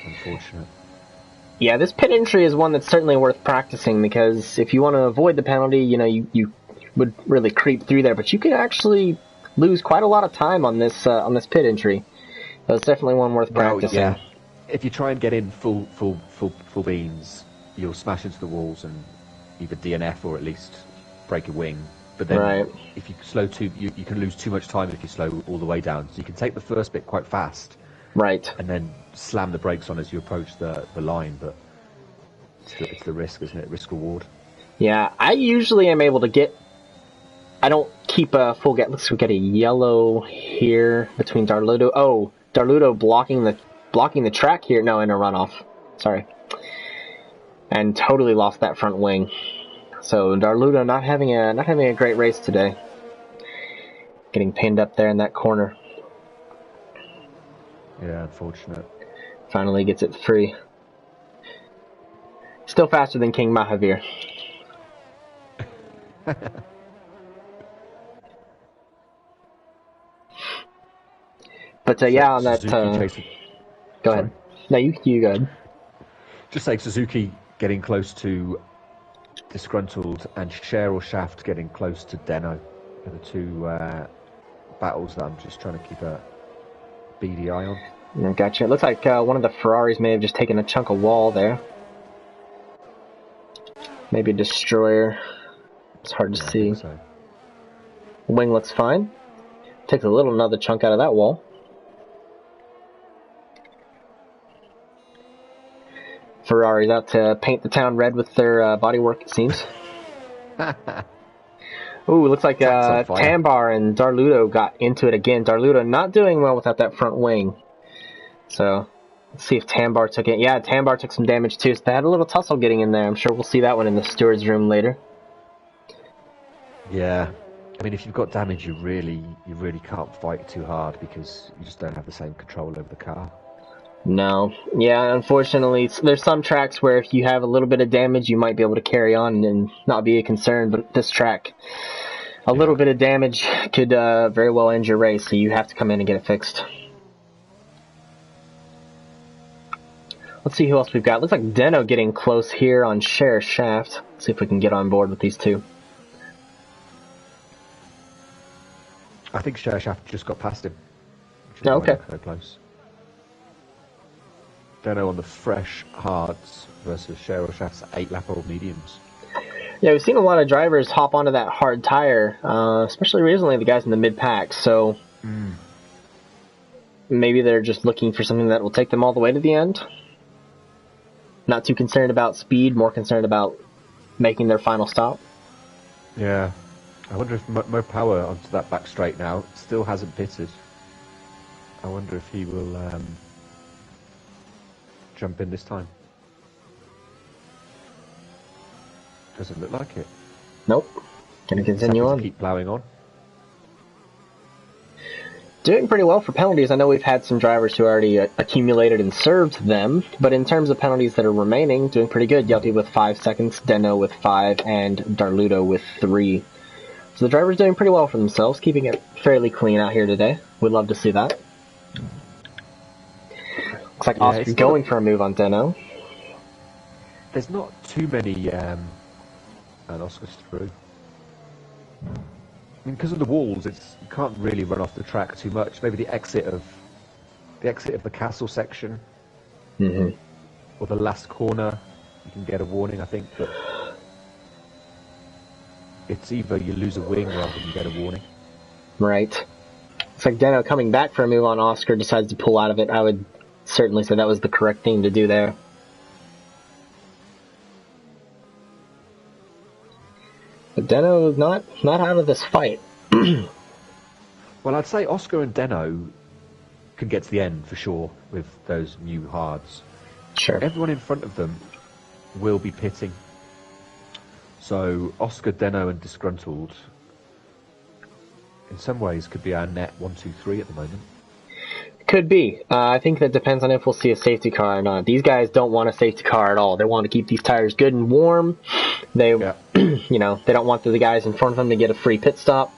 Unfortunate. Yeah, this pit entry is one that's certainly worth practicing, because if you want to avoid the penalty, you know, you would really creep through there, but you could actually lose quite a lot of time on this pit entry. So it's definitely one worth practicing. Yeah. If you try and get in full beans, you'll smash into the walls and either DNF or at least break a wing. But then if you slow you can lose too much time if you slow all the way down. So you can take the first bit quite fast. Right. And then slam the brakes on as you approach the line, but it's the risk, isn't it? Risk-reward. Yeah, I usually am able to get... I don't keep a full get. Looks like we get a yellow here between Darludo. Oh, Darludo blocking the track here. No, in a runoff. Sorry. And totally lost that front wing. So Darludo not having a great race today. Getting pinned up there in that corner. Yeah, unfortunate. Finally gets it free. Still faster than King Mahavir. But yeah, on that... go ahead. No, you go ahead. Just say Suzuki getting close to Disgruntled and Cher or Shaft getting close to Deno are the two battles that I'm just trying to keep a beady eye on. Gotcha. It looks like one of the Ferraris may have just taken a chunk of wall there. Maybe a destroyer. It's hard to see. So. Wing looks fine. Takes another chunk out of that wall. Ferrari's out to paint the town red with their bodywork, it seems. Ooh, looks like Tambar and Darludo got into it again. Darludo not doing well without that front wing. So, let's see if Tambar took it. Yeah, Tambar took some damage too. So they had a little tussle getting in there. I'm sure we'll see that one in the steward's room later. Yeah. I mean, if you've got damage, you really can't fight too hard because you just don't have the same control over the car. No. Yeah, unfortunately, there's some tracks where if you have a little bit of damage, you might be able to carry on and not be a concern, but this track, a little bit of damage could very well end your race, so you have to come in and get it fixed. Let's see who else we've got. Looks like Deno getting close here on Cher Shaft. Let's see if we can get on board with these two. I think Cher Shaft just got past him. Oh, okay. So close. Deno on the fresh hards versus Cher Shaft's 8-lap-old mediums. Yeah, we've seen a lot of drivers hop onto that hard tire, especially recently the guys in the mid-pack, so maybe they're just looking for something that will take them all the way to the end. Not too concerned about speed, more concerned about making their final stop. Yeah. I wonder if Mo Power onto that back straight now still hasn't pitted. I wonder if he will jump in this time. Doesn't look like it. Nope. Gonna continue on. Keep ploughing on. Doing pretty well for penalties. I know we've had some drivers who already accumulated and served them, but in terms of penalties that are remaining, doing pretty good. Yelty with 5 seconds, Deno with 5, and Darludo with 3. So the drivers doing pretty well for themselves, keeping it fairly clean out here today. We'd love to see that. Looks like Oscar going for a move on Deno. There's not too many, and Oscar's through. I mean, because of the walls, you can't really run off the track too much. Maybe the exit of the castle section, or the last corner, you can get a warning, I think. But it's either you lose a wing rather than you get a warning. Right. It's like Deno coming back for a move on Oscar, decides to pull out of it. I would certainly say that was the correct thing to do there. But Deno is not out of this fight. Well, I'd say Oscar and Deno can get to the end for sure with those new hards. Sure. Everyone in front of them will be pitting. So Oscar, Deno, and Disgruntled, in some ways, could be our net 1, 2, 3 at the moment. Could be. I think that depends on if we'll see a safety car or not. These guys don't want a safety car at all. They want to keep these tires good and warm. They, you know, they don't want the guys in front of them to get a free pit stop.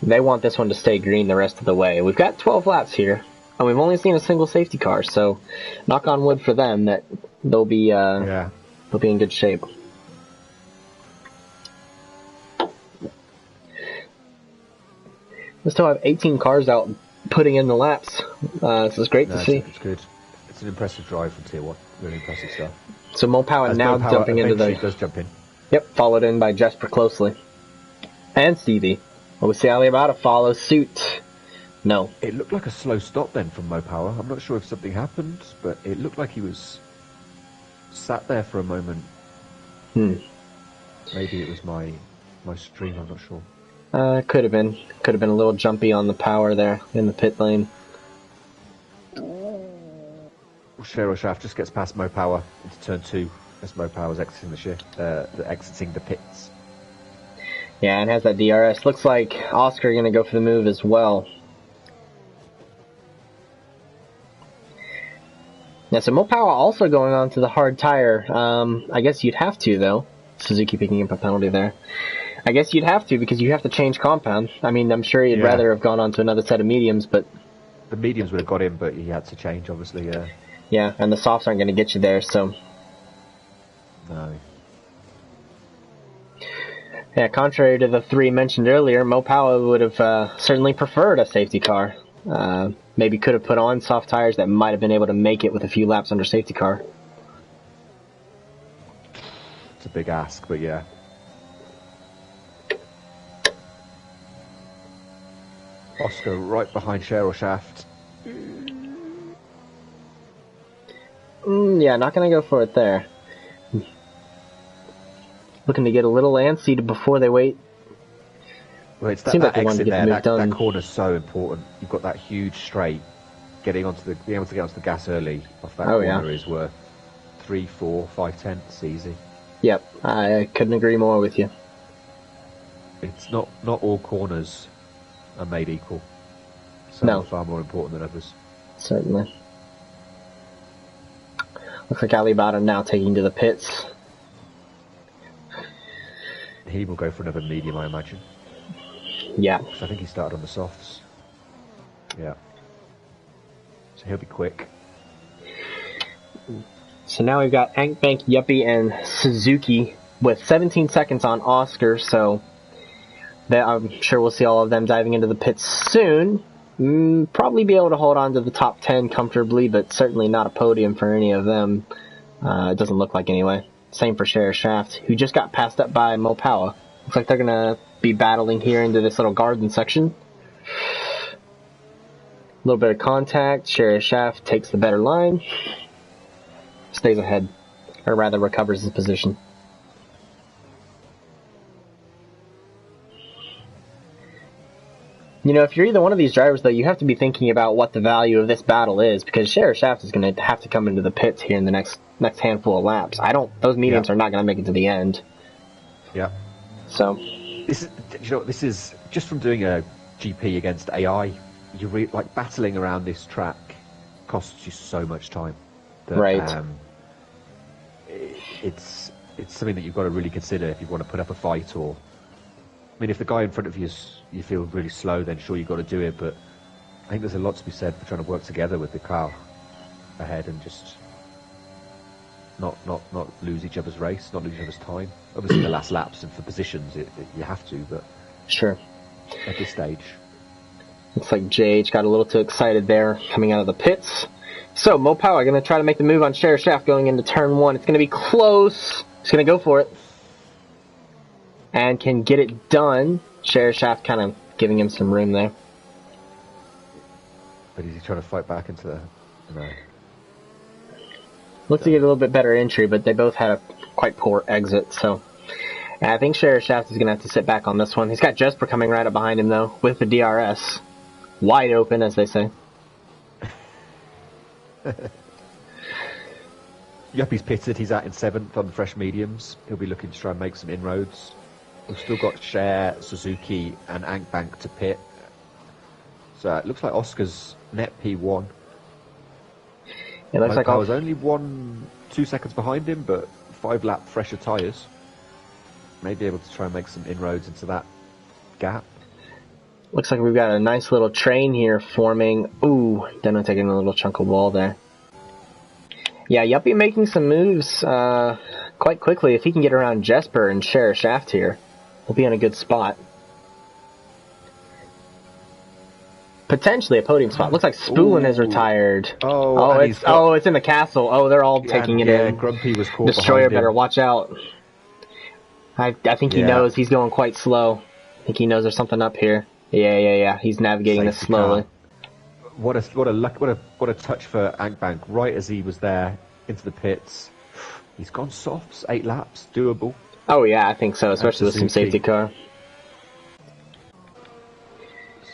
They want this one to stay green the rest of the way. We've got 12 laps here, and we've only seen a single safety car. So, knock on wood for them that they'll be in good shape. We still have 18 cars out putting in the laps. This is great to see. It's good. It's an impressive drive from Tier 1. Really impressive stuff. So Mopower now jumping into the... does jump in. Yep, followed in by Jesper closely. And Stevie. Well, we see Alibaba follow suit. No. It looked like a slow stop then from Mopower. I'm not sure if something happened, but it looked like he was sat there for a moment. Maybe it was my stream, I'm not sure. Could have been. Could have been a little jumpy on the power there in the pit lane. Cheryl Shaft just gets past Mopower into turn 2 as Mopower's exiting exiting the pits. Yeah, and has that DRS. Looks like Oscar going to go for the move as well. Yeah, so Mopower also going on to the hard tire. I guess you'd have to, though. Suzuki picking up a penalty there. I guess you'd have to, because you have to change compound. I mean, I'm sure he'd rather have gone on to another set of mediums, but... The mediums would have got him, but he had to change, obviously, yeah. Yeah, and the softs aren't going to get you there, so... No. Yeah, contrary to the 3 mentioned earlier, Mopower would have certainly preferred a safety car. Maybe could have put on soft tires that might have been able to make it with a few laps under safety car. It's a big ask, but yeah. Oscar right behind Cheryl Shaft. Yeah, not going to go for it there. Looking to get a little antsy before they wait. Well, it's that exit there. That corner's so important. You've got that huge straight. Being able to get onto the gas early off that corner is worth 3, 4, 5 tenths easy. Yep, I couldn't agree more with you. It's not all corners are made equal. Some are far more important than others. Certainly. Looks like Alibaba now taking to the pits. He will go for another medium, I imagine. Yeah. Because I think he started on the softs. Yeah. So he'll be quick. So now we've got Ankbank, Yuppie, and Suzuki with 17 seconds on Oscar, so I'm sure we'll see all of them diving into the pits soon. Probably be able to hold on to the top 10 comfortably, but certainly not a podium for any of them. It doesn't look like anyway. Same for Sheriff Shaft, who just got passed up by Mopower. Looks like they're going to be battling here into this little garden section. A little bit of contact. Sheriff Shaft takes the better line. Stays ahead, or rather recovers his position. You know, if you're either one of these drivers, though, you have to be thinking about what the value of this battle is, because Sheriff Shaft is going to have to come into the pits here in the next handful of laps. Those mediums are not going to make it to the end. Yeah. So this is just from doing a GP against AI. Like battling around this track costs you so much time. That, it's something that you've got to really consider if you want to put up a fight. Or, I mean, if the guy in front of you feel really slow, then sure you've got to do it. But I think there's a lot to be said for trying to work together with the car ahead and just not lose each other's race, not lose each other's time. Obviously, the last laps and for positions, you have to, but sure. At this stage, looks like JH got a little too excited there, coming out of the pits. So Mo Power going to try to make the move on Sheriff Shaft going into turn 1. It's going to be close. He's going to go for it. And can get it done. Sheriff Shaft kind of giving him some room there. But is he trying to fight back into the... No. Looks to get a little bit better entry, but they both had a quite poor exit, so... And I think Sheriff Shaft is going to have to sit back on this one. He's got Jesper coming right up behind him, though, with the DRS. Wide open, as they say. Yuppie's pitted. He's out in 7th on the fresh mediums. He'll be looking to try and make some inroads. We've still got Cher, Suzuki, and Ankbank to pit. So it looks like Oscar's net P1. It looks like I was only 2 seconds behind him, but 5-lap fresher tyres. May be able to try and make some inroads into that gap. Looks like we've got a nice little train here forming. Ooh, Deno taking a little chunk of wall there. Yeah, Yuppie making some moves quite quickly. If he can get around Jesper and share a shaft here, he'll be in a good spot. Potentially a podium spot. Looks like Spoolin is retired. It's in the castle. Oh, they're all taking it in. Grumpy was caught Destroyer better watch out. I think he knows he's going quite slow. I think he knows there's something up here. Yeah. He's navigating this slowly. What a touch for Ankbank. Right as he was there into the pits, he's gone softs. 8 laps, doable. Oh yeah, I think so, especially with some safety car.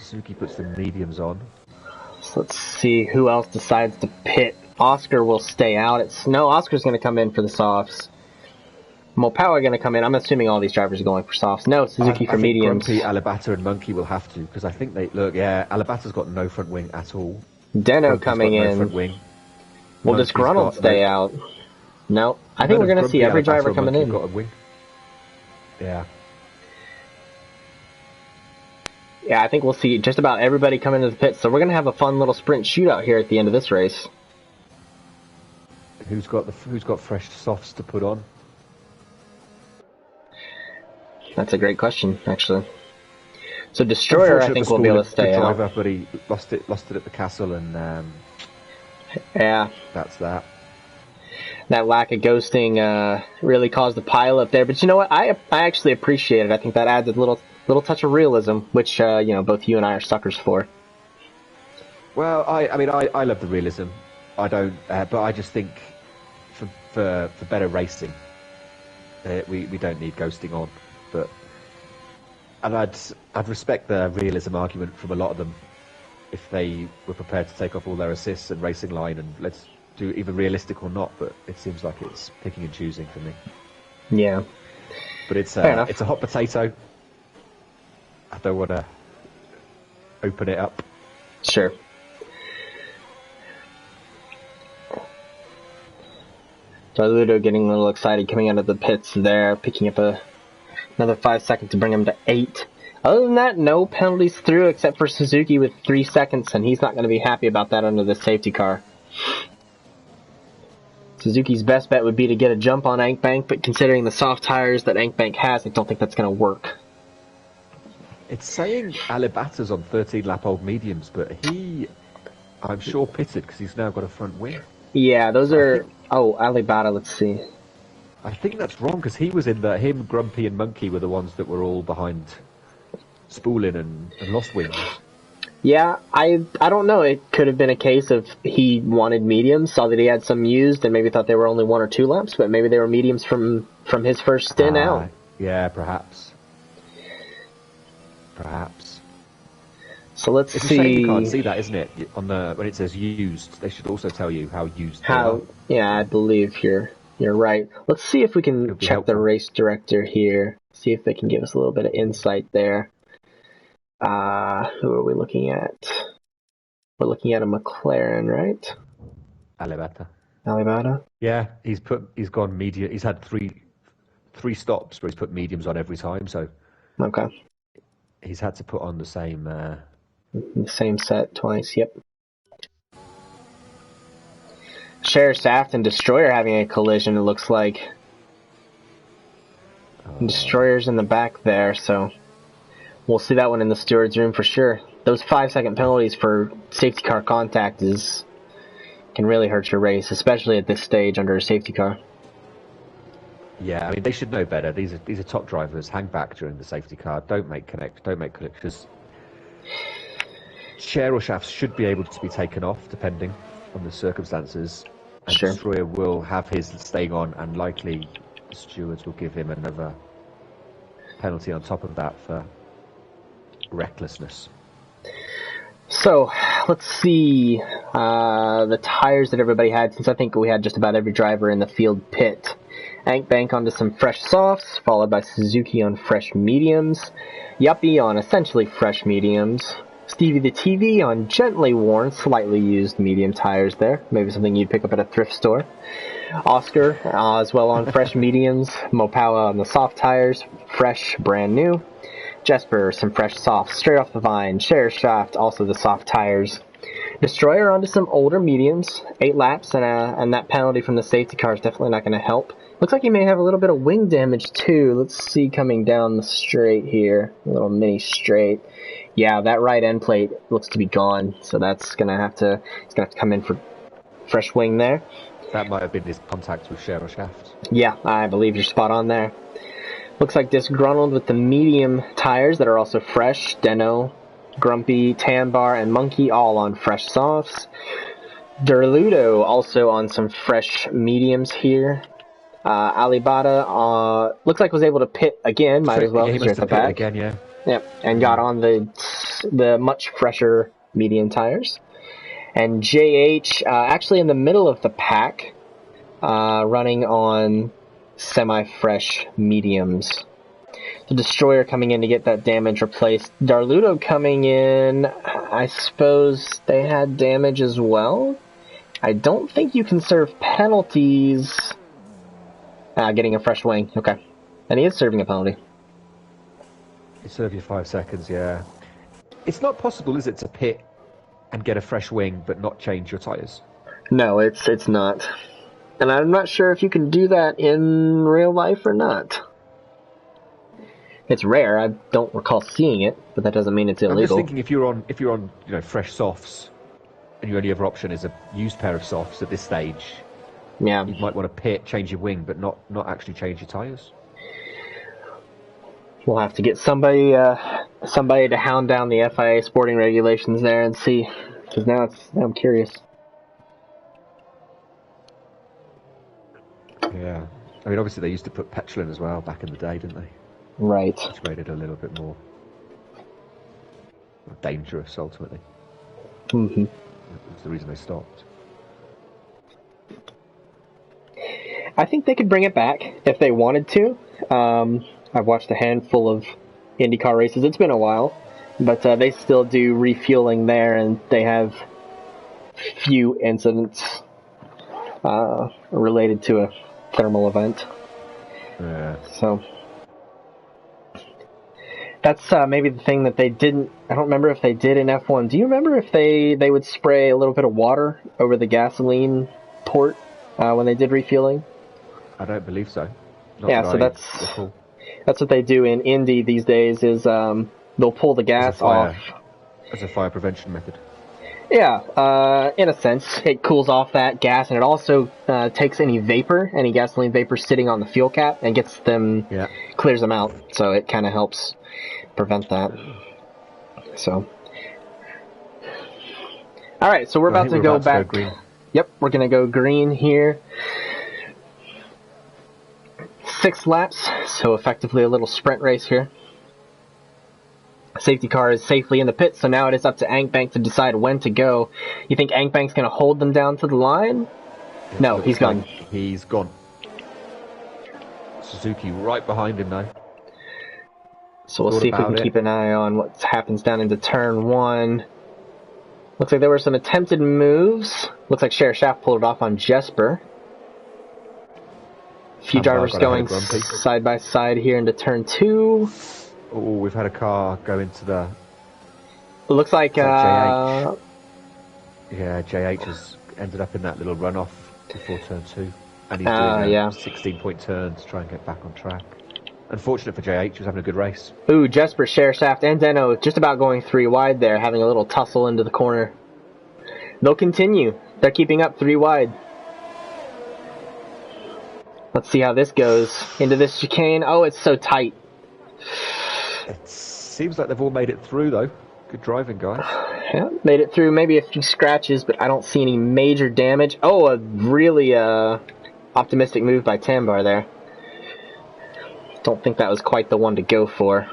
Suzuki puts the mediums on. So let's see who else decides to pit. Oscar will stay out. Oscar's going to come in for the softs. Mopower going to come in. I'm assuming all these drivers are going for softs. No, Suzuki for mediums. Grumpy, Alibata, and Monkey will have to, because I think Alibata's got no front wing at all. Deno coming in. No front wing. Will Disgruntled stay out? No, I think we're going to see every driver coming in. Got a wing. Yeah. Yeah, I think we'll see just about everybody come into the pits. So we're going to have a fun little sprint shootout here at the end of this race. Who's got fresh softs to put on? That's a great question, actually. So Destroyer, I think, will be able to stay out. Driver, but he lost it at the castle, and yeah, that's that. That lack of ghosting really caused a pile up there. But you know what? I actually appreciate it. I think that adds a little touch of realism, which both you and I are suckers for. Well, I love the realism. I don't, but I just think for better racing, we don't need ghosting on. And I'd respect the realism argument from a lot of them if they were prepared to take off all their assists and racing line and let's do either realistic or not. But it seems like it's picking and choosing for me. Yeah, but it's a hot potato. I don't want to open it up. Sure. So Ludo getting a little excited coming out of the pits there, picking up another 5 seconds to bring him to 8. Other than that, no penalties through except for Suzuki with 3 seconds, and he's not going to be happy about that under the safety car. Suzuki's best bet would be to get a jump on Ankbank, but considering the soft tires that Ankbank has, I don't think that's going to work. It's saying Alibata's on 13-lap-old mediums, but I'm sure, pitted because he's now got a front wing. Yeah, those are... Alibata, let's see. I think that's wrong because he was in him, Grumpy, and Monkey were the ones that were all behind Spoolin and Lost Wings. Yeah, I don't know. It could have been a case of he wanted mediums, saw that he had some used, and maybe thought they were only 1 or 2 laps, but maybe they were mediums from his first stint out. Yeah, perhaps. So let's It's see. a shame you can't see that, isn't it? On the when it says used, they should also tell you how used they are. Yeah, I believe you're right. Let's see if we can check helpful. the race director here. See if they can give us a little bit of insight there. Who are we looking at? We're looking at a McLaren, right? Alibata. Yeah, he's gone medium. He's had three stops where he's put mediums on every time, so Okay. He's had to put on the same set twice. Yep. Sheriff Shaft and Destroyer having a collision, it looks like. Destroyer's in the back there, so we'll see that one in the steward's room for sure. Those 5-second penalties for safety car contact can really hurt your race, especially at this stage under a safety car. Yeah, I mean, they should know better. These are top drivers. Hang back during the safety car. Don't make collisions. Share or shafts should be able to be taken off depending on the circumstances. And Sure. Destroyer will have his staying on, and likely the stewards will give him another penalty on top of that for recklessness. So, let's see the tires that everybody had, since I think we had just about every driver in the field pit. Hank Bank onto some fresh softs, followed by Suzuki on fresh mediums. Yuppie on essentially fresh mediums. Stevie the TV on gently worn, slightly used medium tires there. Maybe something you'd pick up at a thrift store. Oscar as well on fresh mediums. Mopawa on the soft tires, fresh, brand new. Jesper, some fresh softs, straight off the vine. Sheriff Shaft, also the soft tires. Destroyer onto some older mediums, 8 laps, and that penalty from the safety car is definitely not going to help. Looks like he may have a little bit of wing damage too. Let's see coming down the straight here, a little mini straight. Yeah, that right end plate looks to be gone, so that's gonna have to come in for fresh wing there. That might have been his contact with Share or Shaft. Yeah, I believe you're spot on there. Looks like disgruntled with the medium tires that are also fresh. Deno, Grumpy, Tambar, and Monkey all on fresh softs. Derludo also on some fresh mediums here. Alibata looks like was able to pit again. Might as well because you're at the back. Again, yeah. Yep, and got on the much fresher medium tires. And JH actually in the middle of the pack, running on semi-fresh mediums. The Destroyer coming in to get that damage replaced. Darludo coming in, I suppose they had damage as well. I don't think you can serve penalties. Getting a fresh wing, okay. And he is serving a penalty. You serve your 5 seconds, yeah. It's not possible, is it, to pit and get a fresh wing but not change your tyres? No, it's not. And I'm not sure if you can do that in real life or not. It's rare. I don't recall seeing it, but that doesn't mean it's illegal. I'm just thinking if you're on fresh softs and your only other option is a used pair of softs at this stage, yeah, you might want to pit, change your wing, but not actually change your tyres. We'll have to get somebody to hound down the FIA sporting regulations there and see, because now I'm curious. Yeah, I mean, obviously they used to put petrol in as well back in the day, didn't they? Right. Which made it a little bit more dangerous, ultimately. Mm-hmm. That's the reason they stopped. I think they could bring it back if they wanted to. I've watched a handful of IndyCar races. It's been a while, but they still do refueling there, and they have few incidents related to a thermal event. Yeah. So that's maybe the thing that they didn't. I don't remember if they did in F1. Do you remember if they would spray a little bit of water over the gasoline port when they did refueling? I don't believe so. So that's what they do in Indy these days. Is they'll pull the gas off as a fire prevention method. Yeah, in a sense, it cools off that gas, and it also takes any gasoline vapor sitting on the fuel cap, and gets them, clears them out. So it kind of helps prevent that. So, all right, so we're about to go back. To go green. Yep, we're gonna go green here. 6 laps, so effectively a little sprint race here. Safety car is safely in the pits, so now it is up to Ankbank to decide when to go. You think Ankbank's going to hold them down to the line? No, he's gone. He's gone. Suzuki right behind him now. So we'll see if we can keep an eye on what happens down into turn 1. Looks like there were some attempted moves. Looks like Sheriff Shaft pulled it off on Jesper. A few drivers going side by side here into turn 2. Oh, we've had a car go into the... It looks like... JH. Yeah, JH has ended up in that little runoff before turn 2. And he's doing a 16-point turn to try and get back on track. Unfortunate for JH, he was having a good race. Ooh, Jesper, Sheriff Shaft, and Deno just about going 3 wide there, having a little tussle into the corner. They'll continue. They're keeping up 3 wide. Let's see how this goes. Into this chicane. Oh, it's so tight. It seems like they've all made it through, though. Good driving, guys. Yeah, made it through. Maybe a few scratches, but I don't see any major damage. Oh, a really optimistic move by Tambar there. Don't think that was quite the one to go for.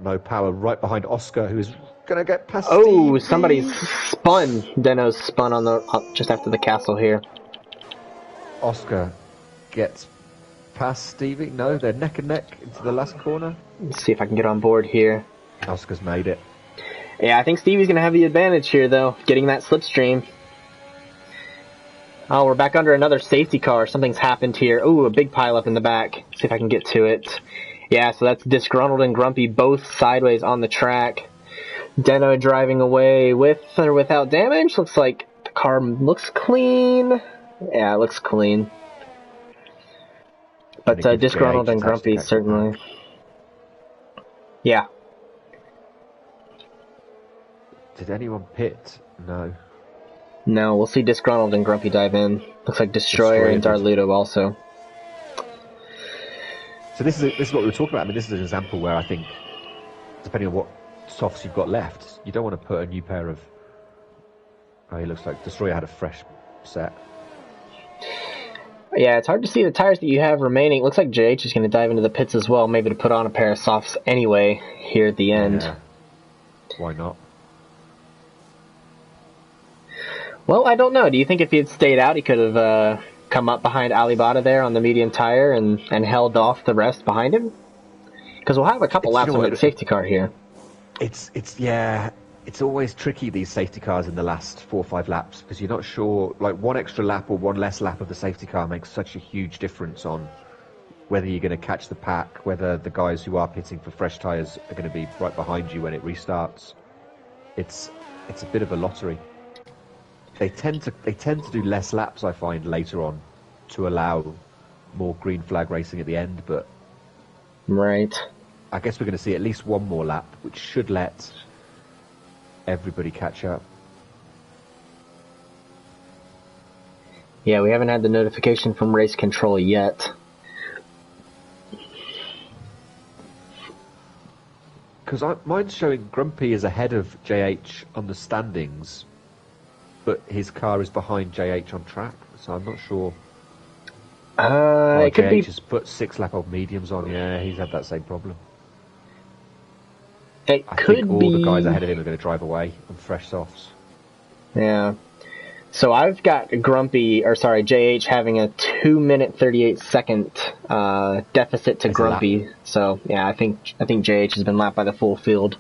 No power right behind Oscar, who's going to get past Stevie. Somebody's spun. Deno's spun on the just after the castle here. Oscar gets past Stevie. No, they're neck and neck into the last corner. Let's see if I can get on board here. Oscar's made it. Yeah, I think Stevie's going to have the advantage here, though, getting that slipstream. Oh, we're back under another safety car. Something's happened here. Ooh, a big pileup in the back. See if I can get to it. Yeah, so that's Disgruntled and Grumpy both sideways on the track. Deno driving away with or without damage. Looks like the car looks clean. Yeah, it looks clean. But Disgruntled and Grumpy certainly. Yeah. Did anyone pit? No. No, we'll see Disgruntled and Grumpy dive in. Looks like Destroyer and Darluto also. So this is what we were talking about. I mean, this is an example where I think, depending on what softs you've got left, you don't want to put a new pair of... Oh, he looks like Destroyer had a fresh set. Yeah, it's hard to see the tires that you have remaining. It looks like JH is going to dive into the pits as well, maybe to put on a pair of softs anyway here at the end. Yeah. Why not? Well, I don't know. Do you think if he had stayed out, he could have come up behind Alibata there on the medium tire and held off the rest behind him? Because we'll have a couple laps on the safety car here. It's always tricky, these safety cars in the last 4 or 5 laps, because you're not sure, like one extra lap or one less lap of the safety car makes such a huge difference on whether you're going to catch the pack, whether the guys who are pitting for fresh tyres are going to be right behind you when it restarts. It's a bit of a lottery. They tend to do less laps, I find, later on to allow more green flag racing at the end, but right. I guess we're going to see at least one more lap, which should let everybody catch up. Yeah, we haven't had the notification from race control yet. Because mine's showing Grumpy is ahead of JH on the standings, but his car is behind JH on track, so I'm not sure. It could be. JH has put 6-lap-old mediums on. Yeah, he's had that same problem. I think all the guys ahead of him are going to drive away on fresh softs. Yeah. So I've got JH having a 2-minute 38-second deficit to Grumpy. So yeah, I think JH has been lapped by the full field.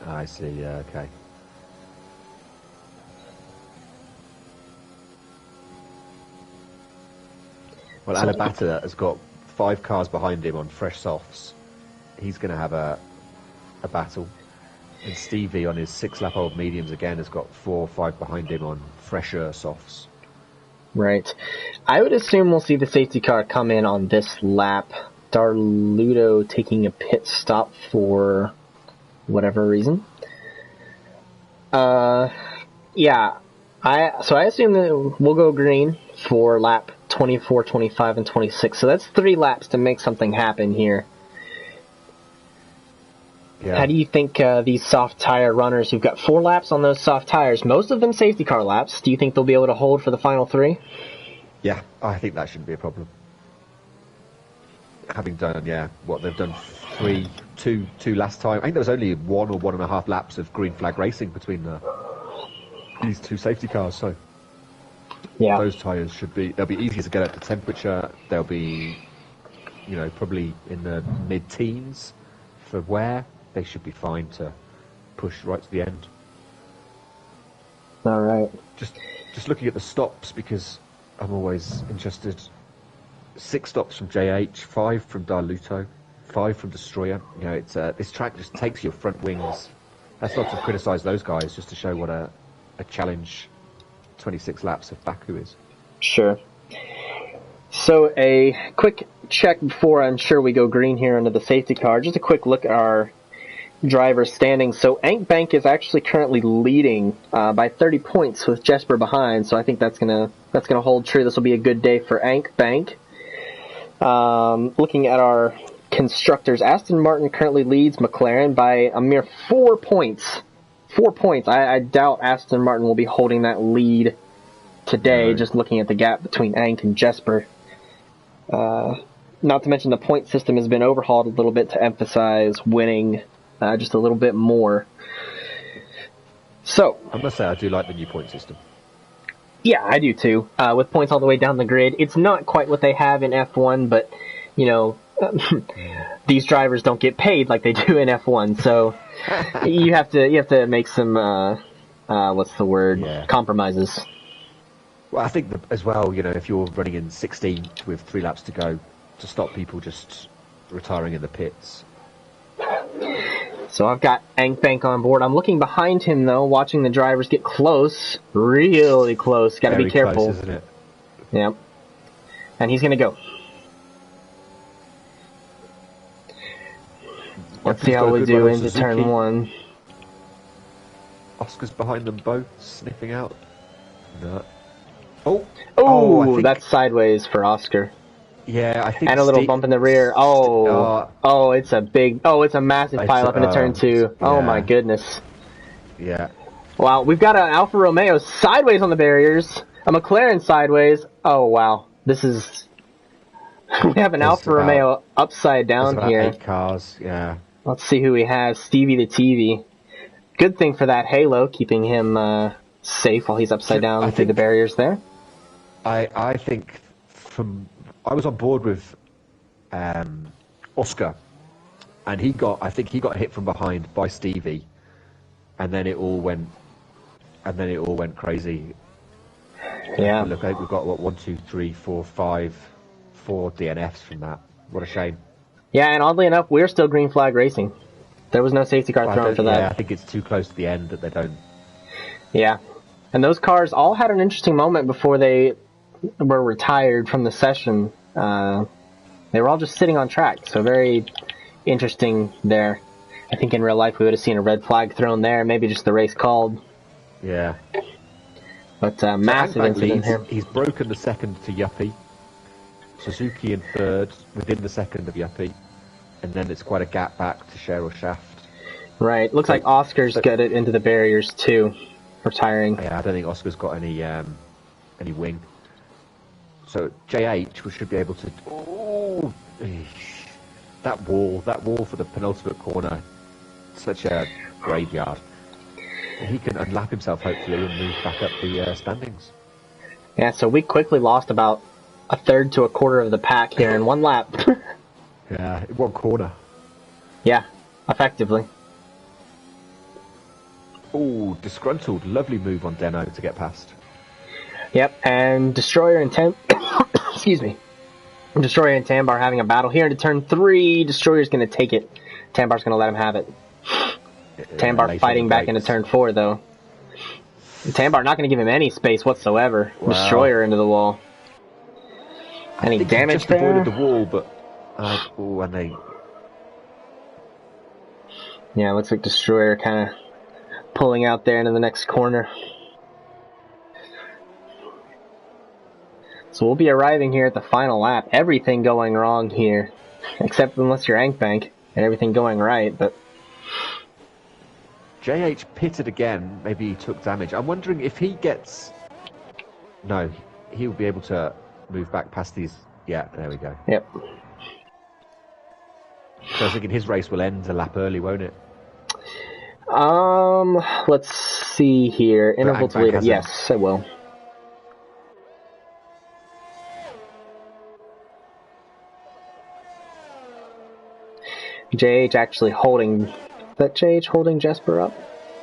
I see. Yeah. Okay. Well, Alibata has got 5 cars behind him on fresh softs. He's going to have a battle. And Stevie on his 6-lap-old mediums again has got 4 or 5 behind him on fresher softs. Right. I would assume we'll see the safety car come in on this lap. Darluto taking a pit stop for whatever reason. Yeah. So I assume that we'll go green for lap 24, 25, and 26. So that's 3 laps to make something happen here. Yeah. How do you think these soft tire runners who've got 4 laps on those soft tires, most of them safety car laps, do you think they'll be able to hold for the final 3? Yeah, I think that shouldn't be a problem. Having done, what they've done two last time. I think there was only 1 or 1.5 laps of green flag racing between these two safety cars. So Yeah. those tyres they'll be easier to get at the temperature. They'll be, probably in the mid-teens for wear. They should be fine to push right to the end. All right. Just looking at the stops, because I'm always interested. 6 stops from JH, 5 from Darluto, 5 from Destroyer. It's this track just takes your front wings. That's not to criticise those guys, just to show what a challenge 26 laps of Baku is. Sure. So a quick check before I'm sure we go green here under the safety car. Just a quick look at our driver standings. So Bank is actually currently leading by 30 points with Jesper behind. So I think that's gonna hold true. This will be a good day for Bank. Looking at our constructors, Aston Martin currently leads McLaren by a mere 4 points. 4 points. I doubt Aston Martin will be holding that lead today, just looking at the gap between Ank and Jesper. Not to mention the point system has been overhauled a little bit to emphasize winning just a little bit more. So I must say I do like the new point system. Yeah, I do too. With points all the way down the grid, it's not quite what they have in F1, but these drivers don't get paid like they do in F1, so you have to make some compromises. Well, I think as well, if you're running in 16th with 3 laps to go, to stop people just retiring in the pits. So I've got Bank on board. I'm looking behind him, though, watching the drivers get close. Really close. Got to be careful. Close, isn't it? Yep. And he's going to go. Let's see how we do into turn 1. Oscar's behind them both, sniffing out. No. Oh, that's sideways for Oscar. Yeah, I think. And a little bump in the rear. It's a massive pile up into turn 2. Yeah. Oh my goodness. Yeah. Wow, we've got an Alfa Romeo sideways on the barriers, a McLaren sideways. Oh wow, we have an Alfa Romeo upside down here. 8 cars, yeah. Let's see who we have. Stevie the TV. Good thing for that halo, keeping him safe while he's upside down through the barriers there. I think I was on board with Oscar, and I think he got hit from behind by Stevie, and then it all went crazy. Yeah. Look, we've got 4 DNFs from that. What a shame. Yeah, and oddly enough, we're still green flag racing. There was no safety car thrown for that. Yeah, I think it's too close to the end that they don't. Yeah, and those cars all had an interesting moment before they were retired from the session. They were all just sitting on track, so very interesting there. I think in real life we would have seen a red flag thrown there, maybe just the race called. Yeah. But massive incident here. He's broken the second to Yuppie. Suzuki in third, within the second of Yuppie. And then it's quite a gap back to Cheryl Shaft. Right. Looks like Oscar's got it into the barriers too, retiring. Yeah, I don't think Oscar's got any wing. So JH, we should be able to. Oh, that wall for the penultimate corner, such a graveyard. He can unlap himself hopefully and move back up the standings. Yeah, so we quickly lost about a third to a quarter of the pack here in one lap. Yeah, in one corner. Yeah, effectively. Oh, disgruntled. Lovely move on Deno to get past. Yep, and Destroyer and excuse me. Destroyer and Tambar having a battle here into turn 3. Destroyer's going to take it. Tambar's going to let him have it. Tambar fighting back into turn 4, though. Tambar not going to give him any space whatsoever. Wow. Destroyer into the wall. Any damage just there? Avoided the wall, but and they. Yeah, looks like Destroyer kind of pulling out there into the next corner. So we'll be arriving here at the final lap. Everything going wrong here, except unless you're Ankbank, and everything going right. But JH pitted again. Maybe he took damage. I'm wondering if he gets. No, he'll be able to move back past these. Yeah, there we go. Yep. So I was thinking his race will end a lap early, won't it? Let's see here. Interval to leader. Yes, it will. JH actually holding... Is that JH holding Jesper up?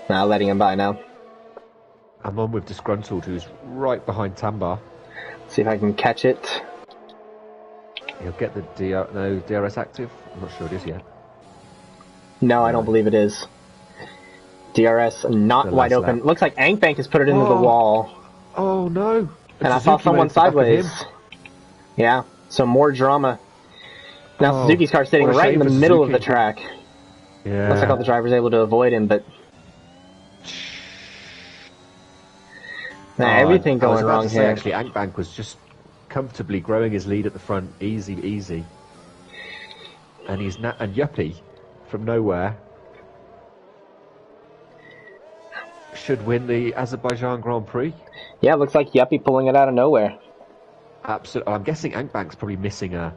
Nah, letting him by now. I'm on with Disgruntled, who's right behind Tambar. See if I can catch it. He'll get the DRS active? I'm not sure it is yet. No, I don't believe it is. DRS not wide open. Lap. Looks like Ankbank has put it into the wall. Oh no! And I saw someone sideways. Yeah, so more drama. Now Suzuki's car sitting right in the middle of the track. Yeah. Looks like all the drivers able to avoid him, but everything going wrong here. Actually, Ankbank was just comfortably growing his lead at the front, easy. And and Yuppie from nowhere should win the Azerbaijan Grand Prix. Yeah, looks like Yuppie pulling it out of nowhere. Absolutely. I'm guessing Ankbank's probably missing a...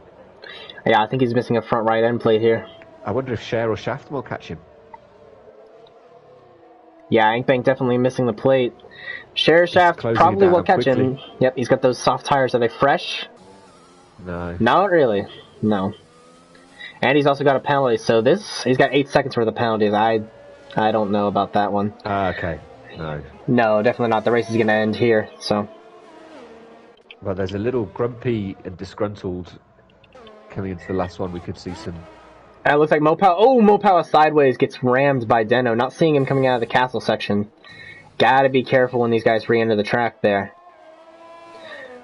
Yeah, I think he's missing a front right end plate here. I wonder if Cher or Shaft will catch him. Yeah, Ankbank definitely missing the plate. Cher Shaft probably will catch him. Yep, he's got those soft tires. Are they fresh? No. Not really. No. And he's also got a penalty, so he's got 8 seconds worth of penalties. I don't know about that one. Okay. No. No, definitely not. The race is going to end here, so... Well, there's a little grumpy and disgruntled coming into the last one. We could see some... It looks like Mopow... Oh, Mopow sideways gets rammed by Deno. Not seeing him coming out of the castle section. Gotta be careful when these guys re-enter the track there.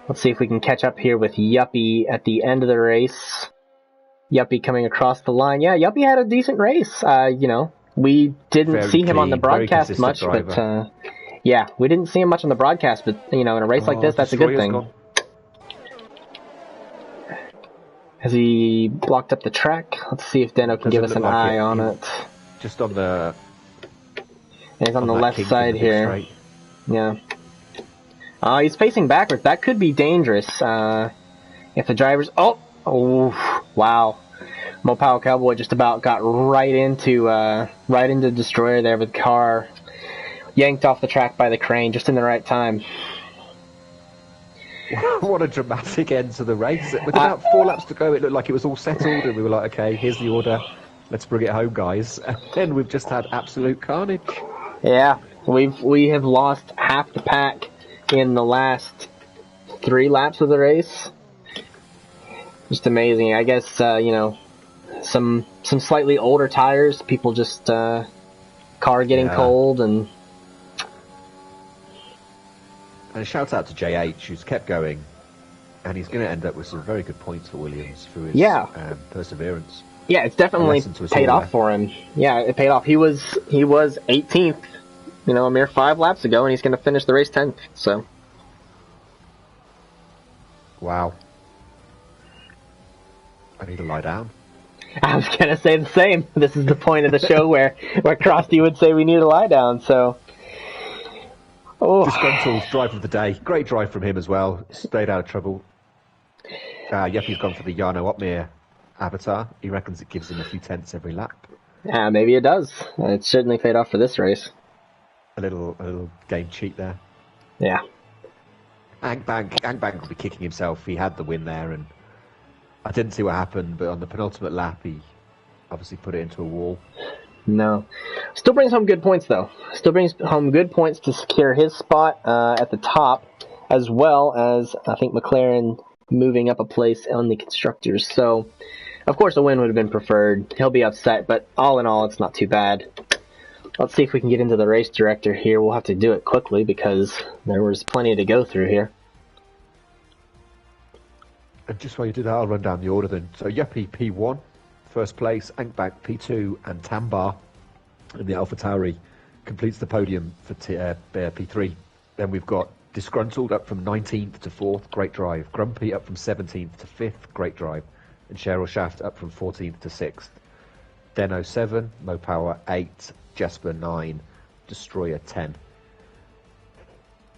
Let's see if we can catch up here with Yuppie at the end of the race. Yuppie coming across the line. Yeah, Yuppie had a decent race. You know, we didn't see him on the broadcast much, but yeah, we didn't see him much on the broadcast, but you know, in a race like this, that's a good thing. Has he blocked up the track? Let's see if Deno can give us an eye on it. Just on the... And he's on the left side here. Yeah. He's facing backwards. That could be dangerous. If the drivers... Oh, wow. Mopow Cowboy just about got right into Destroyer there with the car. Yanked off the track by the crane just in the right time. What a dramatic end to the race. With about 4 laps to go, it looked like it was all settled, and we were like, okay, here's the order. Let's bring it home, guys. And then we've just had absolute carnage. Yeah, we have lost half the pack in the last 3 laps of the race. Just amazing. I guess you know, some slightly older tires. People just car getting cold and. And a shout out to JH, who's kept going, and he's going to end up with some very good points for Williams through his perseverance. Yeah, it's definitely paid off for him. Yeah, it paid off. He was 18th, you know, a mere 5 laps ago, and he's going to finish the race 10th. So. Wow. I need to lie down. I was going to say the same. This is the point of the show where Krusty would say we need to lie down. So. Oh. Disgruntled drive of the day. Great drive from him as well. Stayed out of trouble. Yuppie's gone for the Jarno Opmeer avatar. He reckons it gives him a few tenths every lap. Yeah, maybe it does. It certainly paid off for this race. A little game cheat there. Yeah. Ankbank will be kicking himself. He had the win there, and I didn't see what happened, but on the penultimate lap, he obviously put it into a wall. No. Still brings home good points, though. Still brings home good points to secure his spot at the top, as well as, I think, McLaren moving up a place on the constructors. So, of course, a win would have been preferred. He'll be upset, but all in all, it's not too bad. Let's see if we can get into the race director here. We'll have to do it quickly because there was plenty to go through here. And just while you do that, I'll run down the order then. So, Yuppie P1. First place, Ankbank P2, and Tambar in the AlphaTauri completes the podium for P3. Then we've got Disgruntled up from 19th to 4th, great drive. Grumpy up from 17th to 5th, great drive. And Cheryl Shaft up from 14th to 6th. Deno 7, Mopower 8, Jasper 9, Destroyer 10.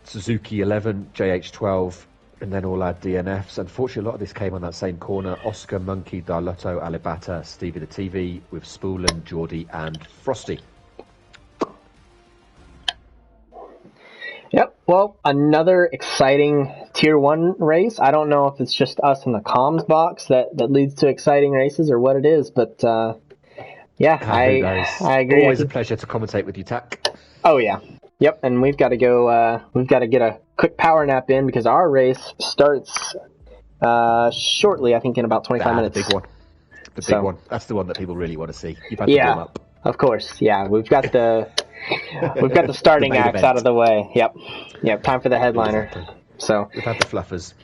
Suzuki 11, JH 12, And then all our DNFs. Unfortunately, a lot of this came on that same corner. Oscar, Monkey, Darlotto, Alibata, Stevie the TV, with Spoolin, Geordie, and Frosty. Yep, well, another exciting Tier 1 race. I don't know if it's just us in the comms box that leads to exciting races or what it is, but yeah, I agree. Always a pleasure to commentate with you, Tak. Oh, yeah. Yep, and we've got to go, we've got to get a quick power nap in because our race starts shortly, I think in about 25 minutes. The big one. The big one. That's the one that people really want to see. You've had to warm up. Of course, yeah. We've got the starting acts out of the way. Yep. Time for the headliner. Exactly. So we've had the fluffers.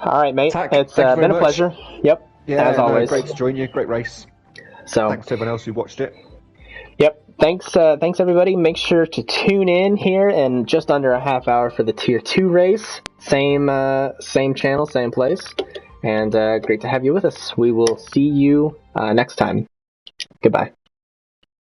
All right, mate. Tak, it's been a pleasure. Yep. Yeah, as always. Great to join you. Great race. So thanks to everyone else who watched it. Yep. Thanks everybody. Make sure to tune in here in just under a half hour for the Tier 2 race. Same channel, same place. And great to have you with us. We will see you next time. Goodbye.